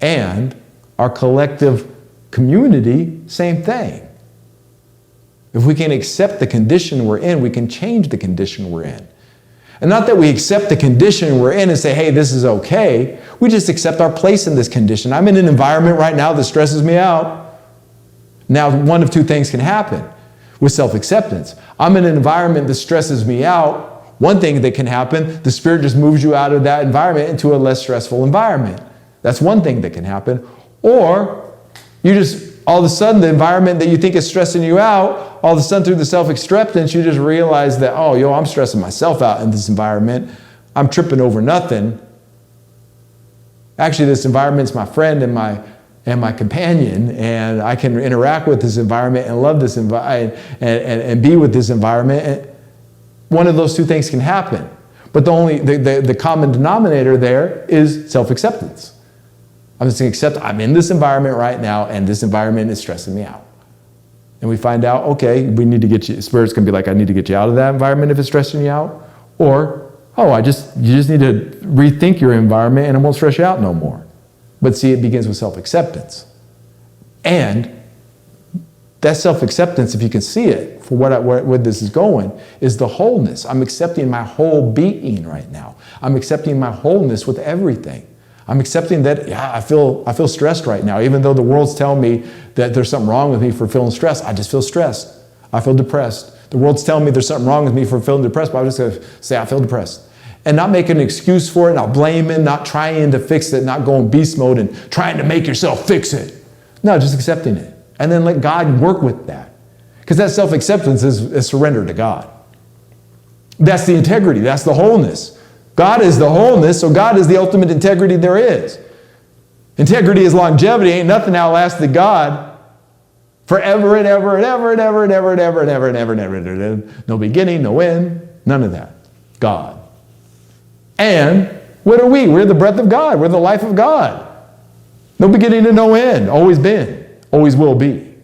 And our collective community, same thing. If we can accept the condition we're in, we can change the condition we're in. And not that we accept the condition we're in and say, hey, this is okay. We just accept our place in this condition. I'm in an environment right now that stresses me out. Now, one of two things can happen with self-acceptance. I'm in an environment that stresses me out. One thing that can happen, the Spirit just moves you out of that environment into a less stressful environment. That's one thing that can happen. Or you just all of a sudden, the environment that you think is stressing you out, all of a sudden through the self-acceptance, you just realize that, I'm stressing myself out in this environment. I'm tripping over nothing. Actually, this environment's my friend and my companion, and I can interact with this environment and love this environment and be with this environment. And one of those two things can happen. But the common denominator there is self-acceptance. I'm just going to accept I'm in this environment right now, and this environment is stressing me out. And we find out, okay, we need to get you, Spirit's going to be like, I need to get you out of that environment if it's stressing you out. Or, you just need to rethink your environment and it won't stress you out no more. But see, it begins with self-acceptance. And that self-acceptance, if you can see it, for where this is going, is the wholeness. I'm accepting my whole being right now. I'm accepting my wholeness with everything. I'm accepting that, I feel stressed right now. Even though the world's telling me that there's something wrong with me for feeling stressed, I just feel stressed. I feel depressed. The world's telling me there's something wrong with me for feeling depressed, but I'm just going to say I feel depressed. And not making an excuse for it, not blaming, not trying to fix it, not going beast mode and trying to make yourself fix it. No, just accepting it. And then let God work with that. Because that self-acceptance is surrender to God. That's the integrity. That's the wholeness. God is the wholeness, so God is the ultimate integrity there is. Integrity is longevity. Ain't nothing outlasted God forever and ever and ever and ever and ever and ever and ever and ever and ever and ever. No beginning, no end, none of that. God. And what are we? We're the breath of God. We're the life of God. No beginning and no end. Always been. Always will be.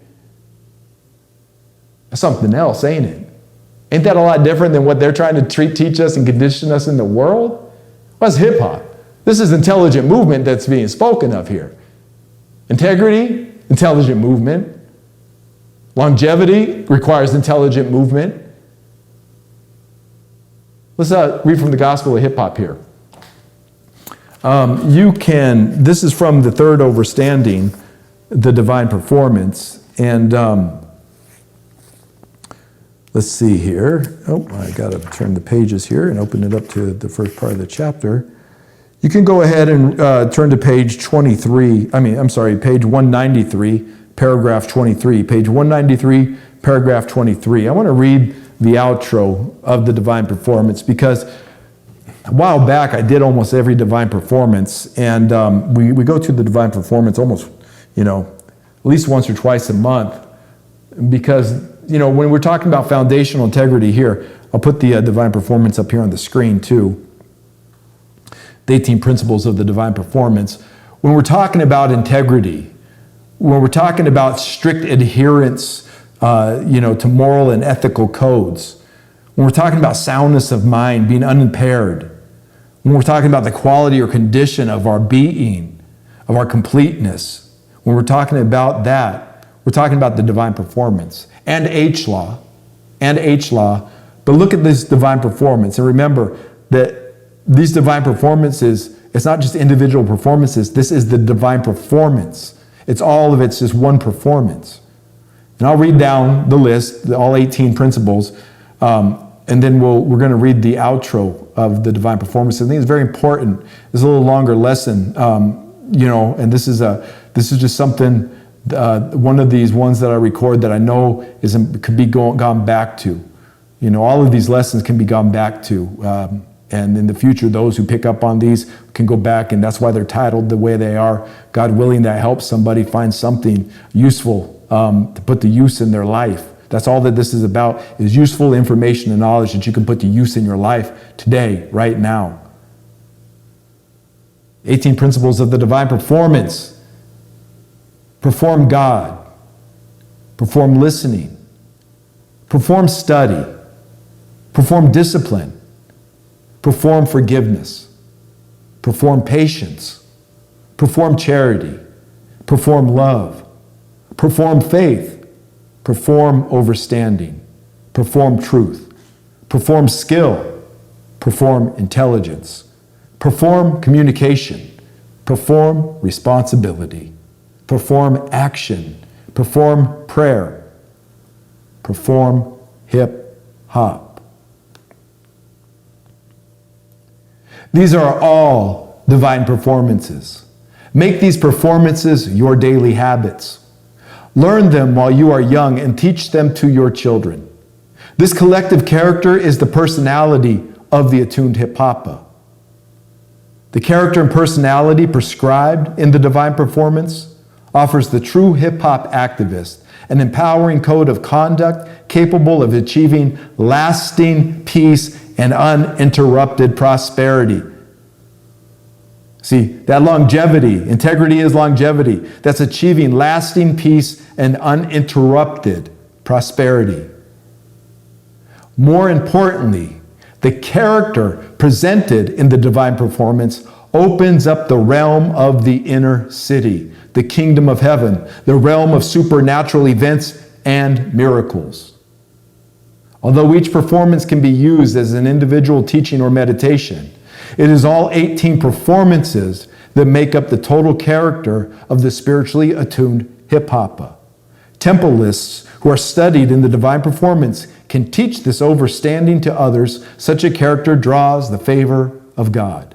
That's something else, ain't it? Ain't that a lot different than what they're trying to teach us and condition us in the world? Well, that's hip-hop. This is intelligent movement that's being spoken of here. Integrity, intelligent movement. Longevity requires intelligent movement. Let's read from the Gospel of Hip-Hop here. This is from the third overstanding, the divine performance. And let's see here. Oh, I got to turn the pages here and open it up to the first part of the chapter. You can go ahead and turn to page 23. Page 193, paragraph 23. Page 193, paragraph 23. I want to read the outro of the divine performance because a while back I did almost every divine performance, and we go to the divine performance almost, at least once or twice a month because, when we're talking about foundational integrity here, I'll put the divine performance up here on the screen too. The 18 principles of the divine performance. When we're talking about integrity, when we're talking about strict adherence, to moral and ethical codes, when we're talking about soundness of mind, being unimpaired, when we're talking about the quality or condition of our being, of our completeness, when we're talking about that, we're talking about the divine performance and H-law, but look at this divine performance and remember that these divine performances, it's not just individual performances, this is the divine performance. It's all of it's just one performance. And I'll read down the list, all 18 principles, and then we're going to read the outro of the divine performance. I think it's very important. It's a little longer lesson, and this is just something, one of these ones that I record that I know could be gone back to. All of these lessons can be gone back to. And in the future, those who pick up on these can go back, and that's why they're titled the way they are. God willing, that helps somebody find something useful to put the use in their life. That's all that this is about, is useful information and knowledge that you can put to use in your life today, right now. 18 principles of the divine performance. Perform God. Perform listening. Perform study. Perform discipline. Perform forgiveness. Perform patience. Perform charity. Perform love. Perform faith. Perform overstanding. Perform truth. Perform skill. Perform intelligence. Perform communication. Perform responsibility. Perform action. Perform prayer. Perform hip hop. These are all divine performances. Make these performances your daily habits. Learn them while you are young and teach them to your children. This collective character is the personality of the attuned hip-hopper. The character and personality prescribed in the divine performance offers the true hip-hop activist an empowering code of conduct capable of achieving lasting peace and uninterrupted prosperity. See, that longevity, integrity is longevity. That's achieving lasting peace and uninterrupted prosperity. More importantly, the character presented in the divine performance opens up the realm of the inner city, the kingdom of heaven, the realm of supernatural events and miracles. Although each performance can be used as an individual teaching or meditation, it is all 18 performances that make up the total character of the spiritually attuned hip-hopper. Temple lists who are studied in the divine performance can teach this understanding to others, such a character draws the favor of God.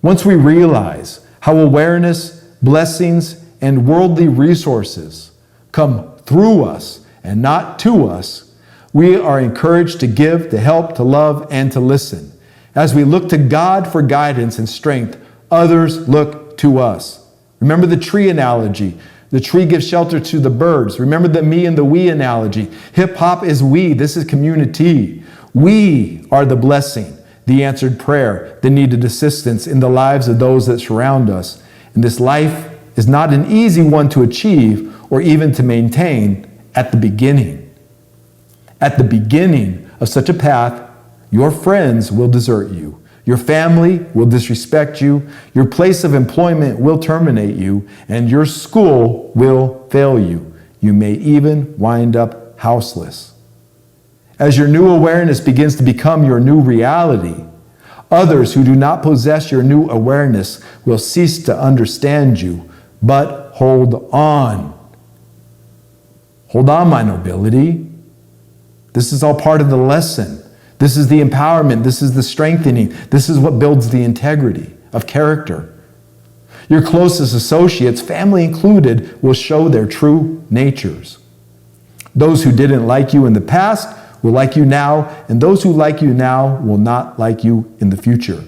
Once we realize how awareness, blessings, and worldly resources come through us and not to us, we are encouraged to give, to help, to love, and to listen. As we look to God for guidance and strength, others look to us. Remember the tree analogy. The tree gives shelter to the birds. Remember the me and the we analogy. Hip-hop is we. This is community. We are the blessing, the answered prayer, the needed assistance in the lives of those that surround us. And this life is not an easy one to achieve or even to maintain at the beginning. At the beginning of such a path, your friends will desert you. Your family will disrespect you. Your place of employment will terminate you. And your school will fail you. You may even wind up houseless. As your new awareness begins to become your new reality, others who do not possess your new awareness will cease to understand you. But hold on. Hold on, my nobility. This is all part of the lesson. This is the empowerment. This is the strengthening. This is what builds the integrity of character. Your closest associates, family included, will show their true natures. Those who didn't like you in the past will like you now, and those who like you now will not like you in the future.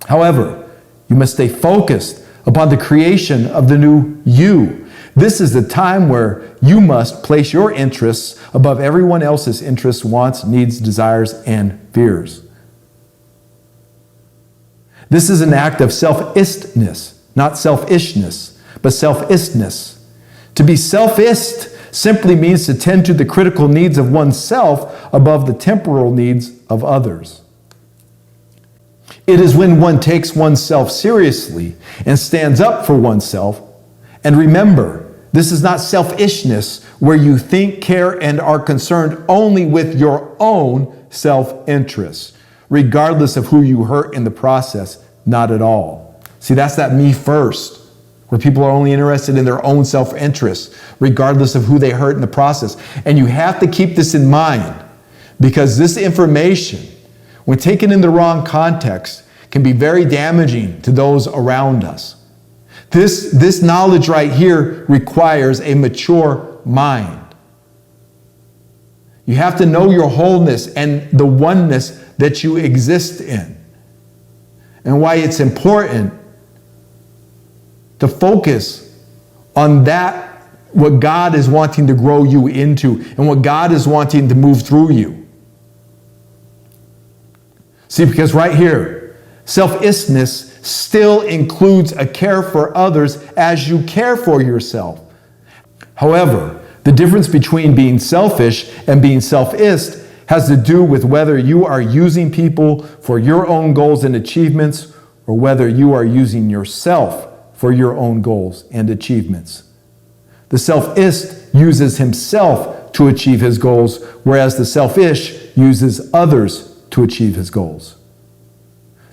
However, you must stay focused upon the creation of the new you. This is the time where you must place your interests above everyone else's interests, wants, needs, desires, and fears. This is an act of selfistness, not selfishness, but selfistness. To be selfist simply means to tend to the critical needs of oneself above the temporal needs of others. It is when one takes oneself seriously and stands up for oneself. And remember, this is not selfishness where you think, care, and are concerned only with your own self-interest, regardless of who you hurt in the process. Not at all. See, that's that me first, where people are only interested in their own self-interest, regardless of who they hurt in the process. And you have to keep this in mind, because this information, when taken in the wrong context, can be very damaging to those around us. This knowledge right here requires a mature mind. You have to know your wholeness and the oneness that you exist in, and why it's important to focus on that, what God is wanting to grow you into and what God is wanting to move through you. See, because right here, selfishness still includes a care for others as you care for yourself. However, the difference between being selfish and being selfist has to do with whether you are using people for your own goals and achievements or whether you are using yourself for your own goals and achievements. The selfist uses himself to achieve his goals, whereas the selfish uses others to achieve his goals.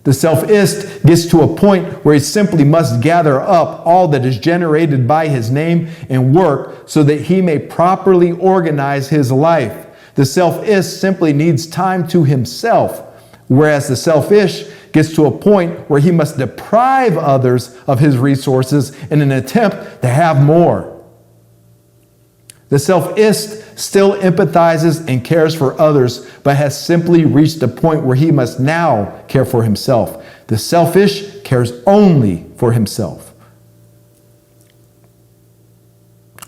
The selfist gets to a point where he simply must gather up all that is generated by his name and work so that he may properly organize his life. The selfist simply needs time to himself, whereas the selfish gets to a point where he must deprive others of his resources in an attempt to have more. The selfist still empathizes and cares for others, but has simply reached a point where he must now care for himself. The selfish cares only for himself.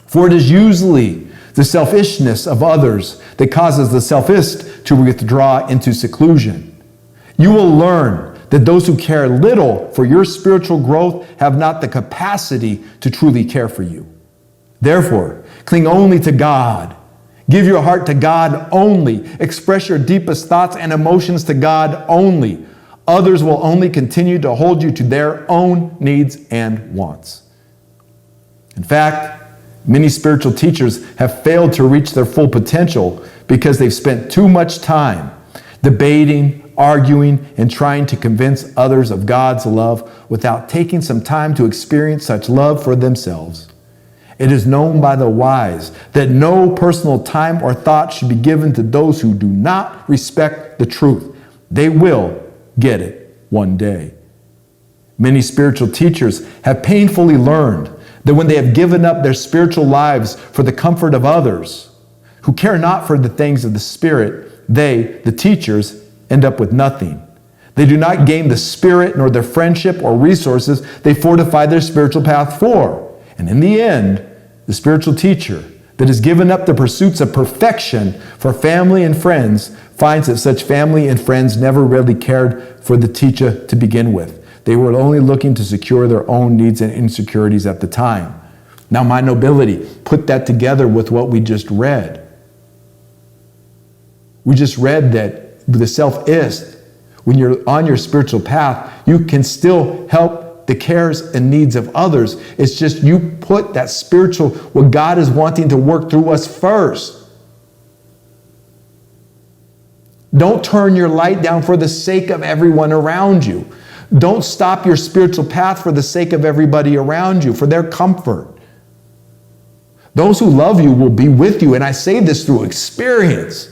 For it is usually the selfishness of others that causes the selfist to withdraw into seclusion. You will learn that those who care little for your spiritual growth have not the capacity to truly care for you. Therefore, cling only to God. Give your heart to God only. Express your deepest thoughts and emotions to God only. Others will only continue to hold you to their own needs and wants. In fact, many spiritual teachers have failed to reach their full potential because they've spent too much time debating, arguing, and trying to convince others of God's love without taking some time to experience such love for themselves. It is known by the wise that no personal time or thought should be given to those who do not respect the truth. They will get it one day. Many spiritual teachers have painfully learned that when they have given up their spiritual lives for the comfort of others who care not for the things of the Spirit, they, the teachers, end up with nothing. They do not gain the Spirit nor the friendship or resources they fortify their spiritual path for. And in the end, the spiritual teacher that has given up the pursuits of perfection for family and friends finds that such family and friends never really cared for the teacher to begin with. They were only looking to secure their own needs and insecurities at the time. Now, my nobility, put that together with what we just read. We just read that the self-ist, when you're on your spiritual path, you can still help the cares and needs of others. It's just you put that spiritual, what God is wanting to work through us first. Don't turn your light down for the sake of everyone around you. Don't stop your spiritual path for the sake of everybody around you, for their comfort. Those who love you will be with you, and I say this through experience.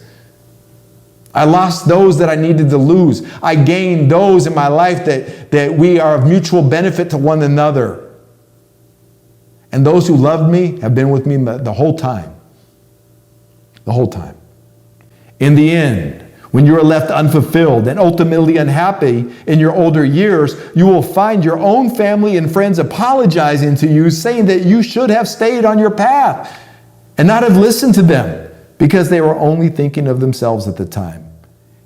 I lost those that I needed to lose. I gained those in my life that we are of mutual benefit to one another. And those who loved me have been with me the whole time. The whole time. In the end, when you are left unfulfilled and ultimately unhappy in your older years, you will find your own family and friends apologizing to you, saying that you should have stayed on your path and not have listened to them because they were only thinking of themselves at the time.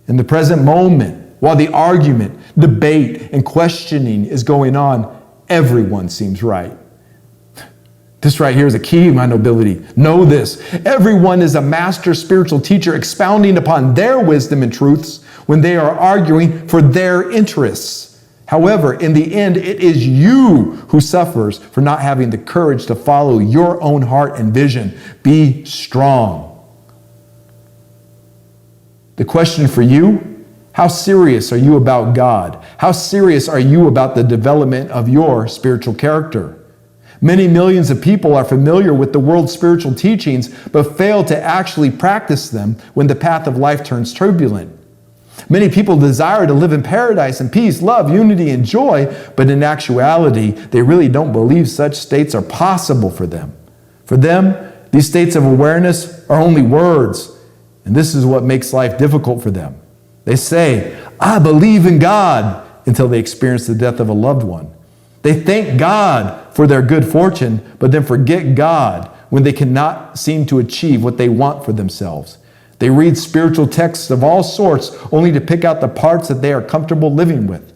In the present moment, while the argument, debate, and questioning is going on, everyone seems right. This right here is a key, my nobility. Know this. Everyone is a master spiritual teacher expounding upon their wisdom and truths when they are arguing for their interests. However, in the end, it is you who suffers for not having the courage to follow your own heart and vision. Be strong. The question for you, how serious are you about God? How serious are you about the development of your spiritual character? Many millions of people are familiar with the world's spiritual teachings, but fail to actually practice them when the path of life turns turbulent. Many people desire to live in paradise and peace, love, unity, and joy, but in actuality, they really don't believe such states are possible for them. For them, these states of awareness are only words, and this is what makes life difficult for them. They say, I believe in God, until they experience the death of a loved one. They thank God for their good fortune, but then forget God when they cannot seem to achieve what they want for themselves. They read spiritual texts of all sorts only to pick out the parts that they are comfortable living with.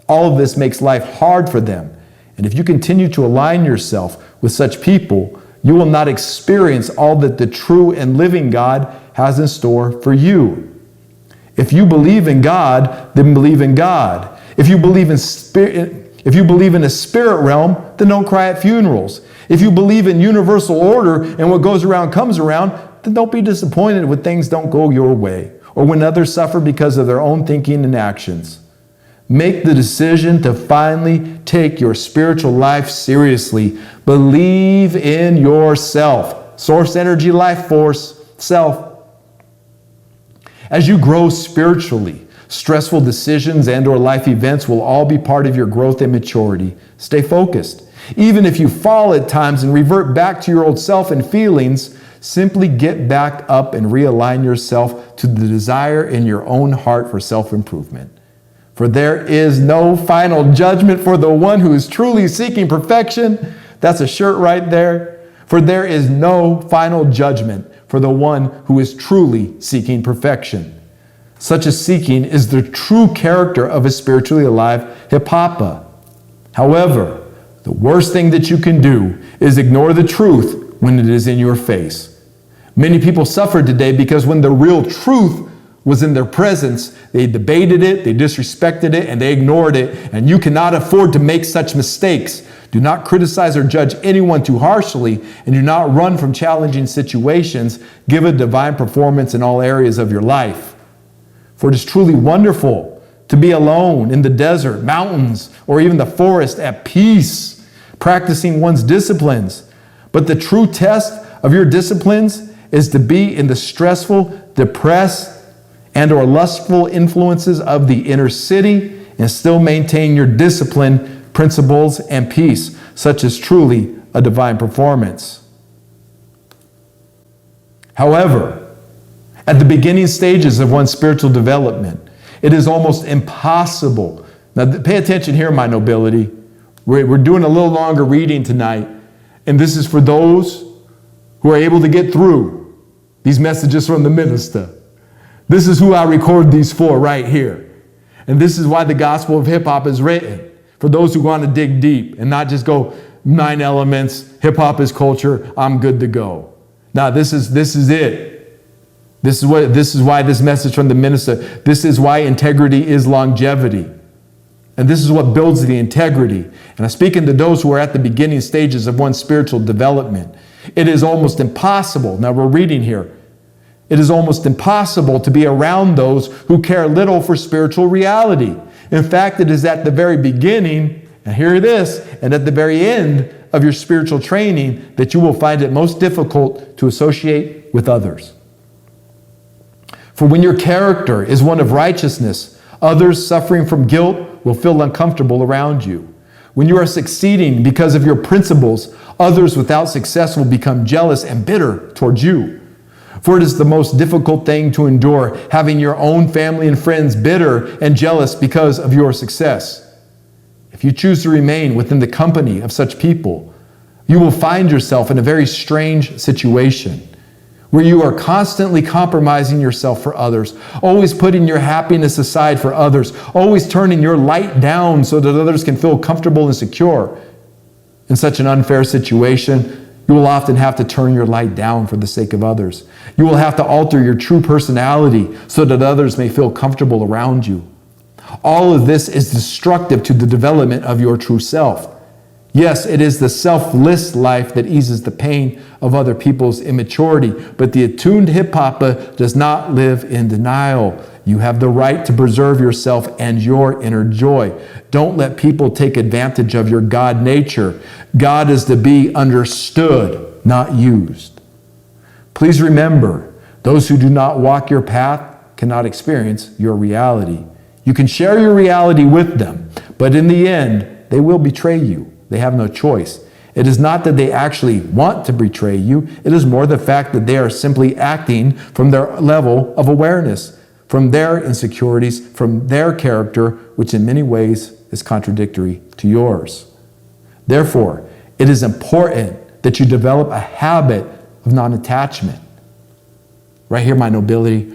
All of this makes life hard for them. And if you continue to align yourself with such people, you will not experience all that the true and living God has in store for you. If you believe in God, then believe in God. If you believe in a spirit realm, then don't cry at funerals. If you believe in universal order and what goes around comes around, then don't be disappointed when things don't go your way or when others suffer because of their own thinking and actions. Make the decision to finally take your spiritual life seriously. Believe in yourself. Source energy, life force, self. As you grow spiritually, stressful decisions and/or life events will all be part of your growth and maturity. Stay focused. Even if you fall at times and revert back to your old self and feelings, simply get back up and realign yourself to the desire in your own heart for self-improvement. For there is no final judgment for the one who is truly seeking perfection. That's a shirt right there. For there is no final judgment for the one who is truly seeking perfection. Such a seeking is the true character of a spiritually alive hipapa. However, the worst thing that you can do is ignore the truth when it is in your face. Many people suffer today because when the real truth was in their presence, they debated it, they disrespected it, and they ignored it, and you cannot afford to make such mistakes. Do not criticize or judge anyone too harshly, and do not run from challenging situations. Give a divine performance in all areas of your life. For it is truly wonderful to be alone in the desert, mountains, or even the forest at peace, practicing one's disciplines. But the true test of your disciplines is to be in the stressful, depressed, and or lustful influences of the inner city and still maintain your discipline, principles, and peace, such as truly a divine performance. However, at the beginning stages of one's spiritual development, it is almost impossible. Now, pay attention here, my nobility. We're doing a little longer reading tonight, and this is for those who are able to get through these messages from the minister. This is who I record these for right here. And this is why the gospel of hip-hop is written, for those who want to dig deep and not just go 9 elements, hip-hop is culture, I'm good to go. Now, this is it. This is why this message from the minister, this is why integrity is longevity. And this is what builds the integrity. And I'm speaking to those who are at the beginning stages of one's spiritual development. It is almost impossible. Now we're reading here. It is almost impossible to be around those who care little for spiritual reality. In fact, it is at the very beginning, and hear this, and at the very end of your spiritual training that you will find it most difficult to associate with others. For when your character is one of righteousness, others suffering from guilt will feel uncomfortable around you. When you are succeeding because of your principles, others without success will become jealous and bitter towards you. For it is the most difficult thing to endure, having your own family and friends bitter and jealous because of your success. If you choose to remain within the company of such people, you will find yourself in a very strange situation where you are constantly compromising yourself for others, always putting your happiness aside for others, always turning your light down so that others can feel comfortable and secure. In such an unfair situation, you will often have to turn your light down for the sake of others. You will have to alter your true personality so that others may feel comfortable around you. All of this is destructive to the development of your true self. Yes, it is the selfless life that eases the pain of other people's immaturity, but the attuned hip-hopper does not live in denial. You have the right to preserve yourself and your inner joy. Don't let people take advantage of your God nature. God is to be understood, not used. Please remember, those who do not walk your path cannot experience your reality. You can share your reality with them, but in the end, they will betray you. They have no choice. It is not that they actually want to betray you. It is more the fact that they are simply acting from their level of awareness, from their insecurities, from their character, which in many ways is contradictory to yours. Therefore, it is important that you develop a habit of non-attachment. Right here, my nobility,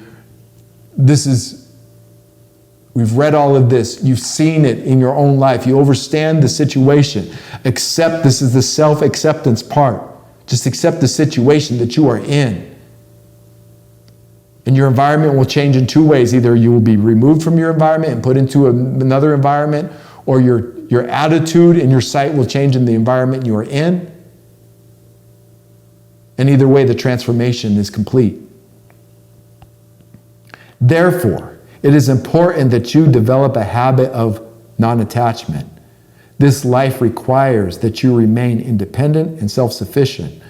we've read all of this. You've seen it in your own life. You understand the situation. Accept, this is the self-acceptance part. Just accept the situation that you are in. And your environment will change in 2 ways. Either you will be removed from your environment and put into another environment, or your attitude and your sight will change in the environment you are in. And either way, the transformation is complete. Therefore, it is important that you develop a habit of non-attachment. This life requires that you remain independent and self-sufficient,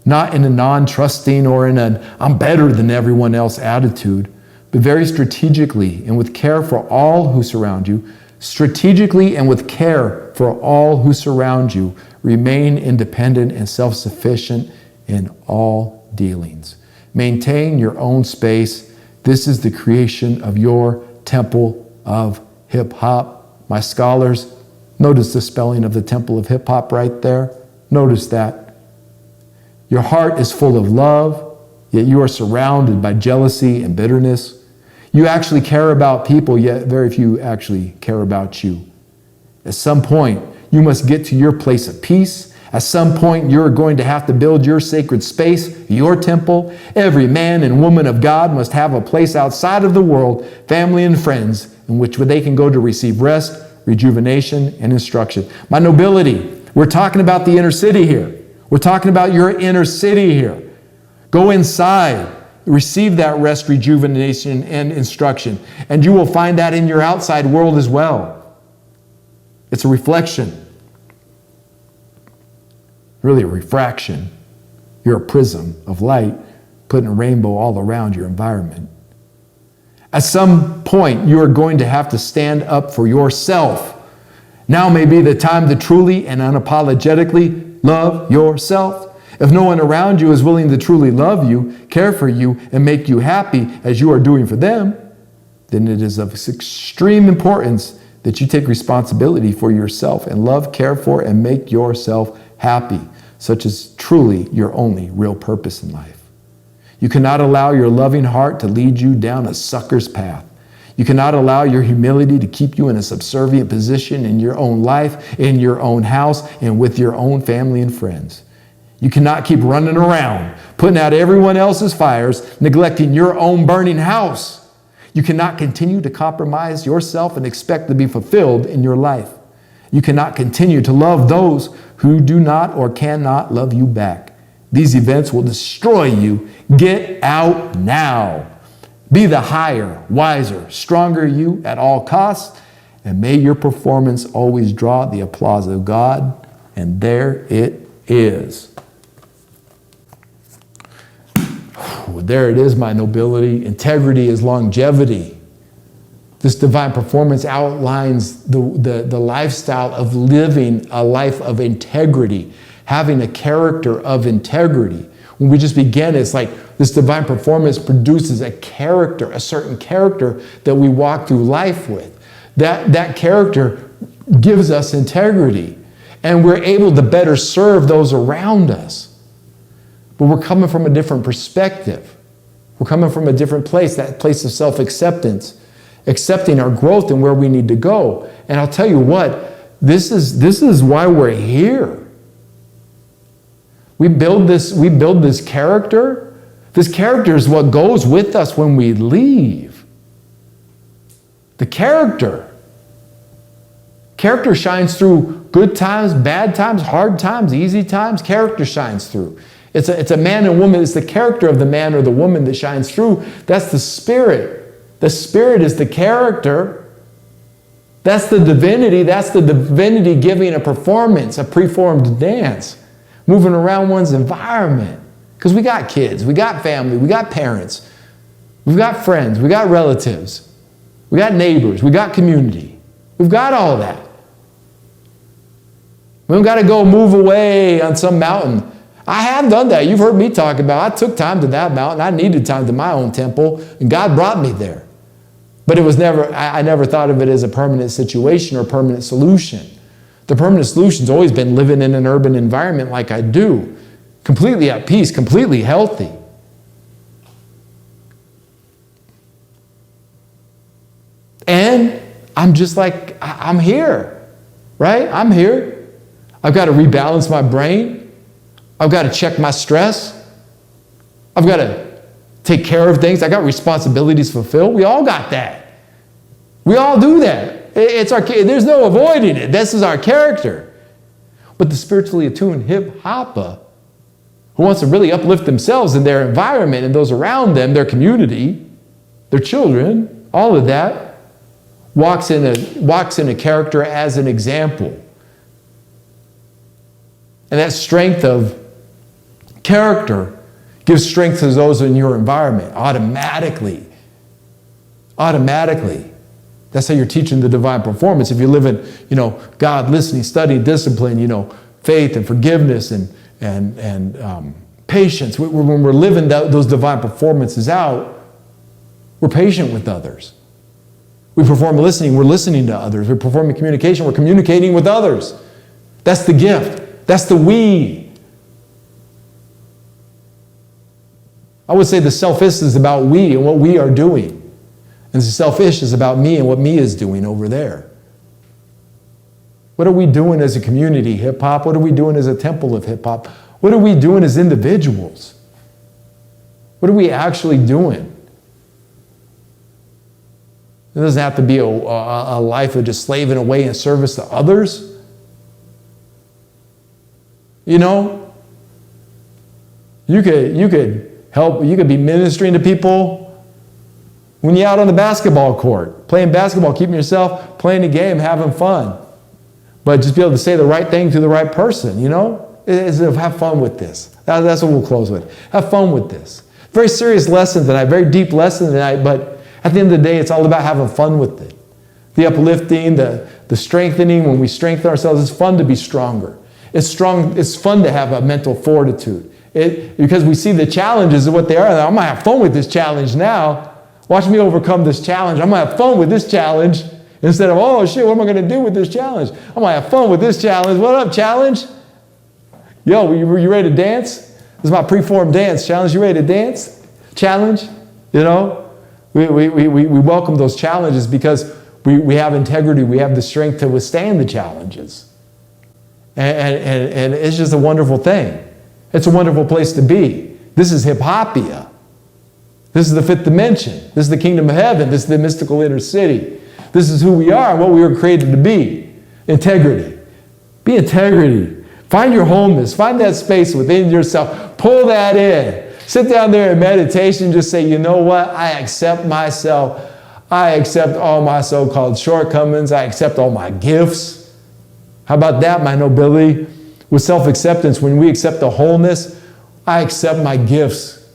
not in a non-trusting or in an I'm better than everyone else attitude, but very strategically and with care for all who surround you. Strategically and with care for all who surround you, remain independent and self-sufficient in all dealings. Maintain your own space. This is the creation of your temple of hip-hop. My scholars, notice the spelling of the temple of hip-hop right there. Notice that. Your heart is full of love, yet you are surrounded by jealousy and bitterness. You actually care about people, yet very few actually care about you. At some point, you must get to your place of peace. At some point, you're going to have to build your sacred space, your temple. Every man and woman of God must have a place outside of the world, family and friends, in which they can go to receive rest, rejuvenation, and instruction. My nobility, we're talking about the inner city here. We're talking about your inner city here. Go inside, receive that rest, rejuvenation, and instruction. And you will find that in your outside world as well. It's a reflection. really a refraction. You're a prism of light, putting a rainbow all around your environment. At some point, you are going to have to stand up for yourself. Now may be the time to truly and unapologetically love yourself. If no one around you is willing to truly love you, care for you, and make you happy as you are doing for them, then it is of extreme importance that you take responsibility for yourself and love, care for, and make yourself happy, such as truly your only real purpose in life. You cannot allow your loving heart to lead you down a sucker's path. You cannot allow your humility to keep you in a subservient position in your own life, in your own house, and with your own family and friends. You cannot keep running around, putting out everyone else's fires, neglecting your own burning house. You cannot continue to compromise yourself and expect to be fulfilled in your life. You cannot continue to love those who do not or cannot love you back. These events will destroy you. Get out now. Be the higher, wiser, stronger you at all costs, and may your performance always draw the applause of God. And there it is. There it is, my nobility. Integrity is longevity. This divine performance outlines the lifestyle of living a life of integrity, having a character of integrity. When we just begin, it's like this divine performance produces a character, a certain character that we walk through life with. That character gives us integrity, and we're able to better serve those around us. But we're coming from a different perspective. We're coming from a different place, that place of self-acceptance, accepting our growth and where we need to go. And I'll tell you what, this is why we're here. We build this character. This character is what goes with us when we leave. The character. Character shines through good times, bad times, hard times, easy times. Character shines through. It's a man and woman. It's the character of the man or the woman that shines through. That's the spirit. The spirit is the character. That's the divinity. That's the divinity giving a performance, a preformed dance, moving around one's environment. Because we got kids, we got family, we got parents, we've got friends, we got relatives, we got neighbors, we got community. We've got all that. We don't got to go move away on some mountain. I have done that. You've heard me talk about, I took time to that mountain. I needed time to my own temple, and God brought me there. But it was I never thought of it as a permanent situation or permanent solution. The permanent solution's always been living in an urban environment like I do, completely at peace, completely healthy. And I'm just like, I'm here, right? I'm here. I've got to rebalance my brain. I've got to check my stress. I've got to take care of things. I got responsibilities to fulfill. We all got that. We all do that. There's no avoiding it. This is our character. But the spiritually attuned hip-hopper who wants to really uplift themselves and their environment and those around them, their community, their children, all of that, walks in a character as an example. And that strength of character gives strength to those in your environment automatically. Automatically. That's how you're teaching the divine performance. If you live in, God, listening, studying, discipline, faith and forgiveness and patience. When we're living those divine performances out, we're patient with others. We perform listening, we're listening to others. We perform communication, we're communicating with others. That's the gift. That's the we. I would say the selfish is about we and what we are doing. And the selfish is about me and what me is doing over there. What are we doing as a community, hip-hop? What are we doing as a temple of hip-hop? What are we doing as individuals? What are we actually doing? It doesn't have to be a life of just slaving away in service to others. You could help, you could be ministering to people when you're out on the basketball court, playing basketball, keeping yourself, playing the game, having fun. But just be able to say the right thing to the right person, is have fun with this. That's what we'll close with. Have fun with this. Very serious lesson tonight, very deep lesson tonight, but at the end of the day, it's all about having fun with it. The uplifting, the strengthening, when we strengthen ourselves, it's fun to be stronger. It's fun to have a mental fortitude. Because we see the challenges of what they are. I'm going to have fun with this challenge now. Watch me overcome this challenge. I'm going to have fun with this challenge. Instead of, oh shit, what am I going to do with this challenge? I'm going to have fun with this challenge. What up, challenge? Yo, you ready to dance? This is my preformed dance challenge. You ready to dance? Challenge? You know? We welcome those challenges because we have integrity. We have the strength to withstand the challenges. And it's just a wonderful thing. It's a wonderful place to be. This is hip-hopia. This is the fifth dimension. This is the kingdom of heaven. This is the mystical inner city. This is who we are and what we were created to be. Integrity. Be integrity. Find your wholeness. Find that space within yourself. Pull that in. Sit down there in meditation. Just say, you know what? I accept myself. I accept all my so-called shortcomings. I accept all my gifts. How about that, my nobility? With self-acceptance, when we accept the wholeness, I accept my gifts.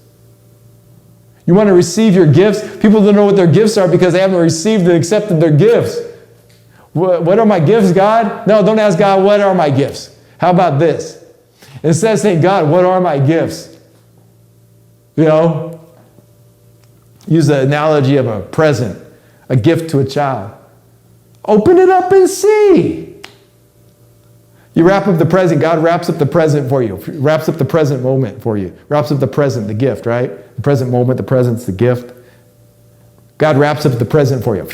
You want to receive your gifts? People don't know what their gifts are because they haven't received and accepted their gifts. What are my gifts, God? No, don't ask God, what are my gifts? How about this? Instead of saying, God, what are my gifts? You know, use the analogy of a present, a gift to a child. Open it up and see. You wrap up the present. God wraps up the present for you. Wraps up the present moment for you. Wraps up the present, the gift, right? The present moment, the present's the gift. God wraps up the present for you.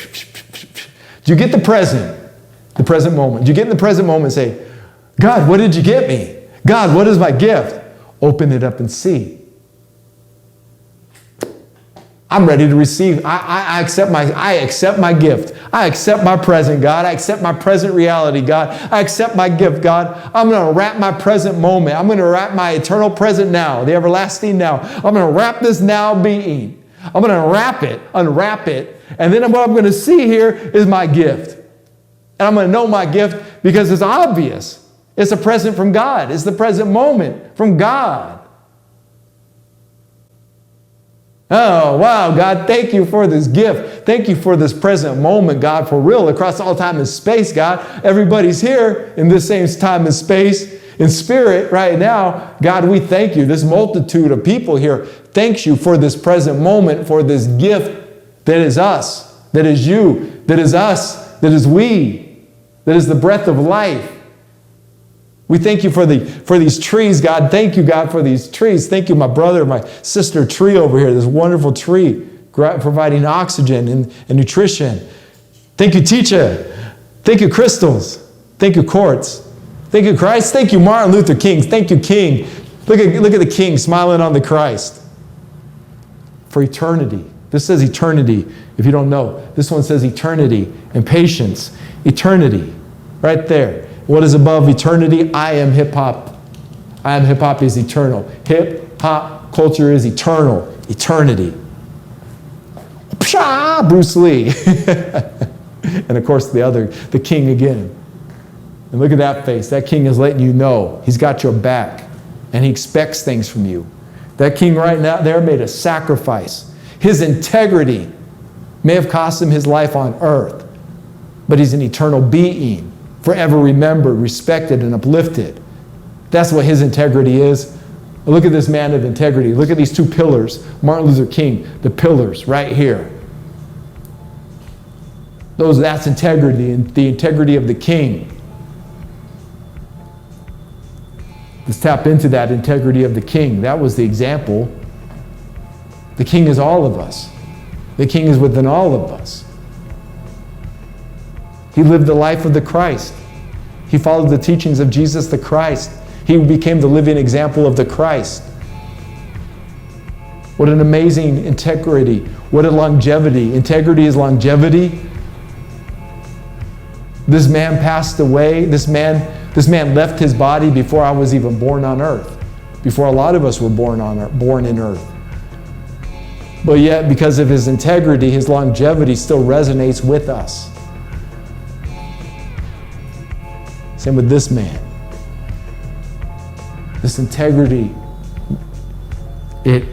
Do you get the present moment? Do you get in the present moment and say, God, what did you get me? God, what is my gift? Open it up and see. I'm ready to receive. I accept my gift. I accept my present, God. I accept my present reality, God. I accept my gift, God. I'm going to wrap my present moment. I'm going to wrap my eternal present now, the everlasting now. I'm going to wrap this now being. I'm going to unwrap it, and then what I'm going to see here is my gift. And I'm going to know my gift because it's obvious. It's a present from God. It's the present moment from God. Oh, wow, God, thank you for this gift. Thank you for this present moment, God, for real, across all time and space, God. Everybody's here in this same time and space, in spirit right now. God, we thank you. This multitude of people here thanks you for this present moment, for this gift that is us, that is you, that is us, that is we, that is the breath of life. We thank you for these trees, God. Thank you, God, for these trees. Thank you, my brother, my sister tree over here, this wonderful tree providing oxygen and nutrition. Thank you, teacher. Thank you, crystals. Thank you, quartz. Thank you, Christ. Thank you, Martin Luther King. Thank you, King. Look at the King smiling on the Christ. For eternity. This says eternity, if you don't know. This one says eternity and patience. Eternity. Right there. What is above eternity? I am hip-hop. I am hip-hop is eternal. Hip-hop culture is eternal. Eternity. Psha! Bruce Lee. And of course the king again. And look at that face. That king is letting you know he's got your back. And he expects things from you. That king right now there made a sacrifice. His integrity may have cost him his life on earth. But he's an eternal being. Forever remembered, respected, and uplifted. That's what his integrity is. Look at this man of integrity. Look at these two pillars. Martin Luther King, the pillars right here. That's integrity, and the integrity of the king. Let's tap into that integrity of the king. That was the example. The king is all of us. The king is within all of us. He lived the life of the Christ. He followed the teachings of Jesus the Christ. He became the living example of the Christ. What an amazing integrity. What a longevity. Integrity is longevity. This man passed away. This man left his body before I was even born on earth. Before a lot of us were born in earth. But yet, because of his integrity, his longevity still resonates with us. Same with this man. This integrity, it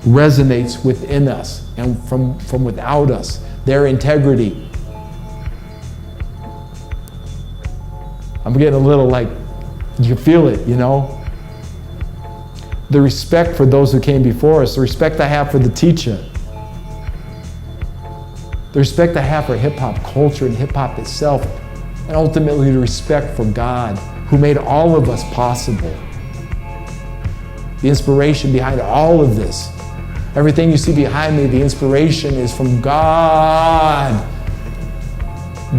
resonates within us and from without us. Their integrity. I'm getting a little like, you feel it, you know? The respect for those who came before us, the respect I have for the teacher, the respect I have for hip-hop culture and hip-hop itself, and ultimately the respect for God, who made all of us possible. The inspiration behind all of this. Everything you see behind me, the inspiration is from God.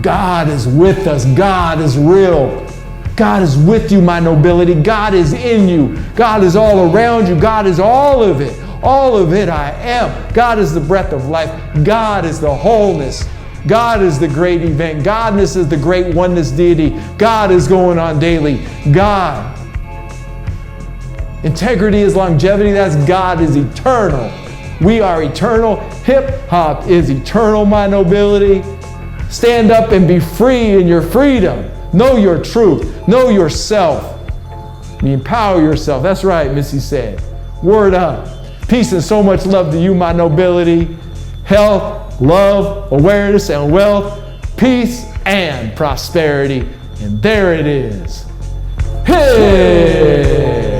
God is with us. God is real. God is with you, my nobility. God is in you. God is all around you. God is all of it. All of it I am. God is the breath of life. God is the wholeness. God is the great event. Godness is the great oneness deity. God is going on daily. God. Integrity is longevity. That's God is eternal. We are eternal. Hip-hop is eternal, my nobility. Stand up and be free in your freedom. Know your truth. Know yourself. Empower yourself. That's right, Missy said. Word up. Peace and so much love to you, my nobility. Health, love, awareness, and wealth. Peace and prosperity. And there it is. Hey!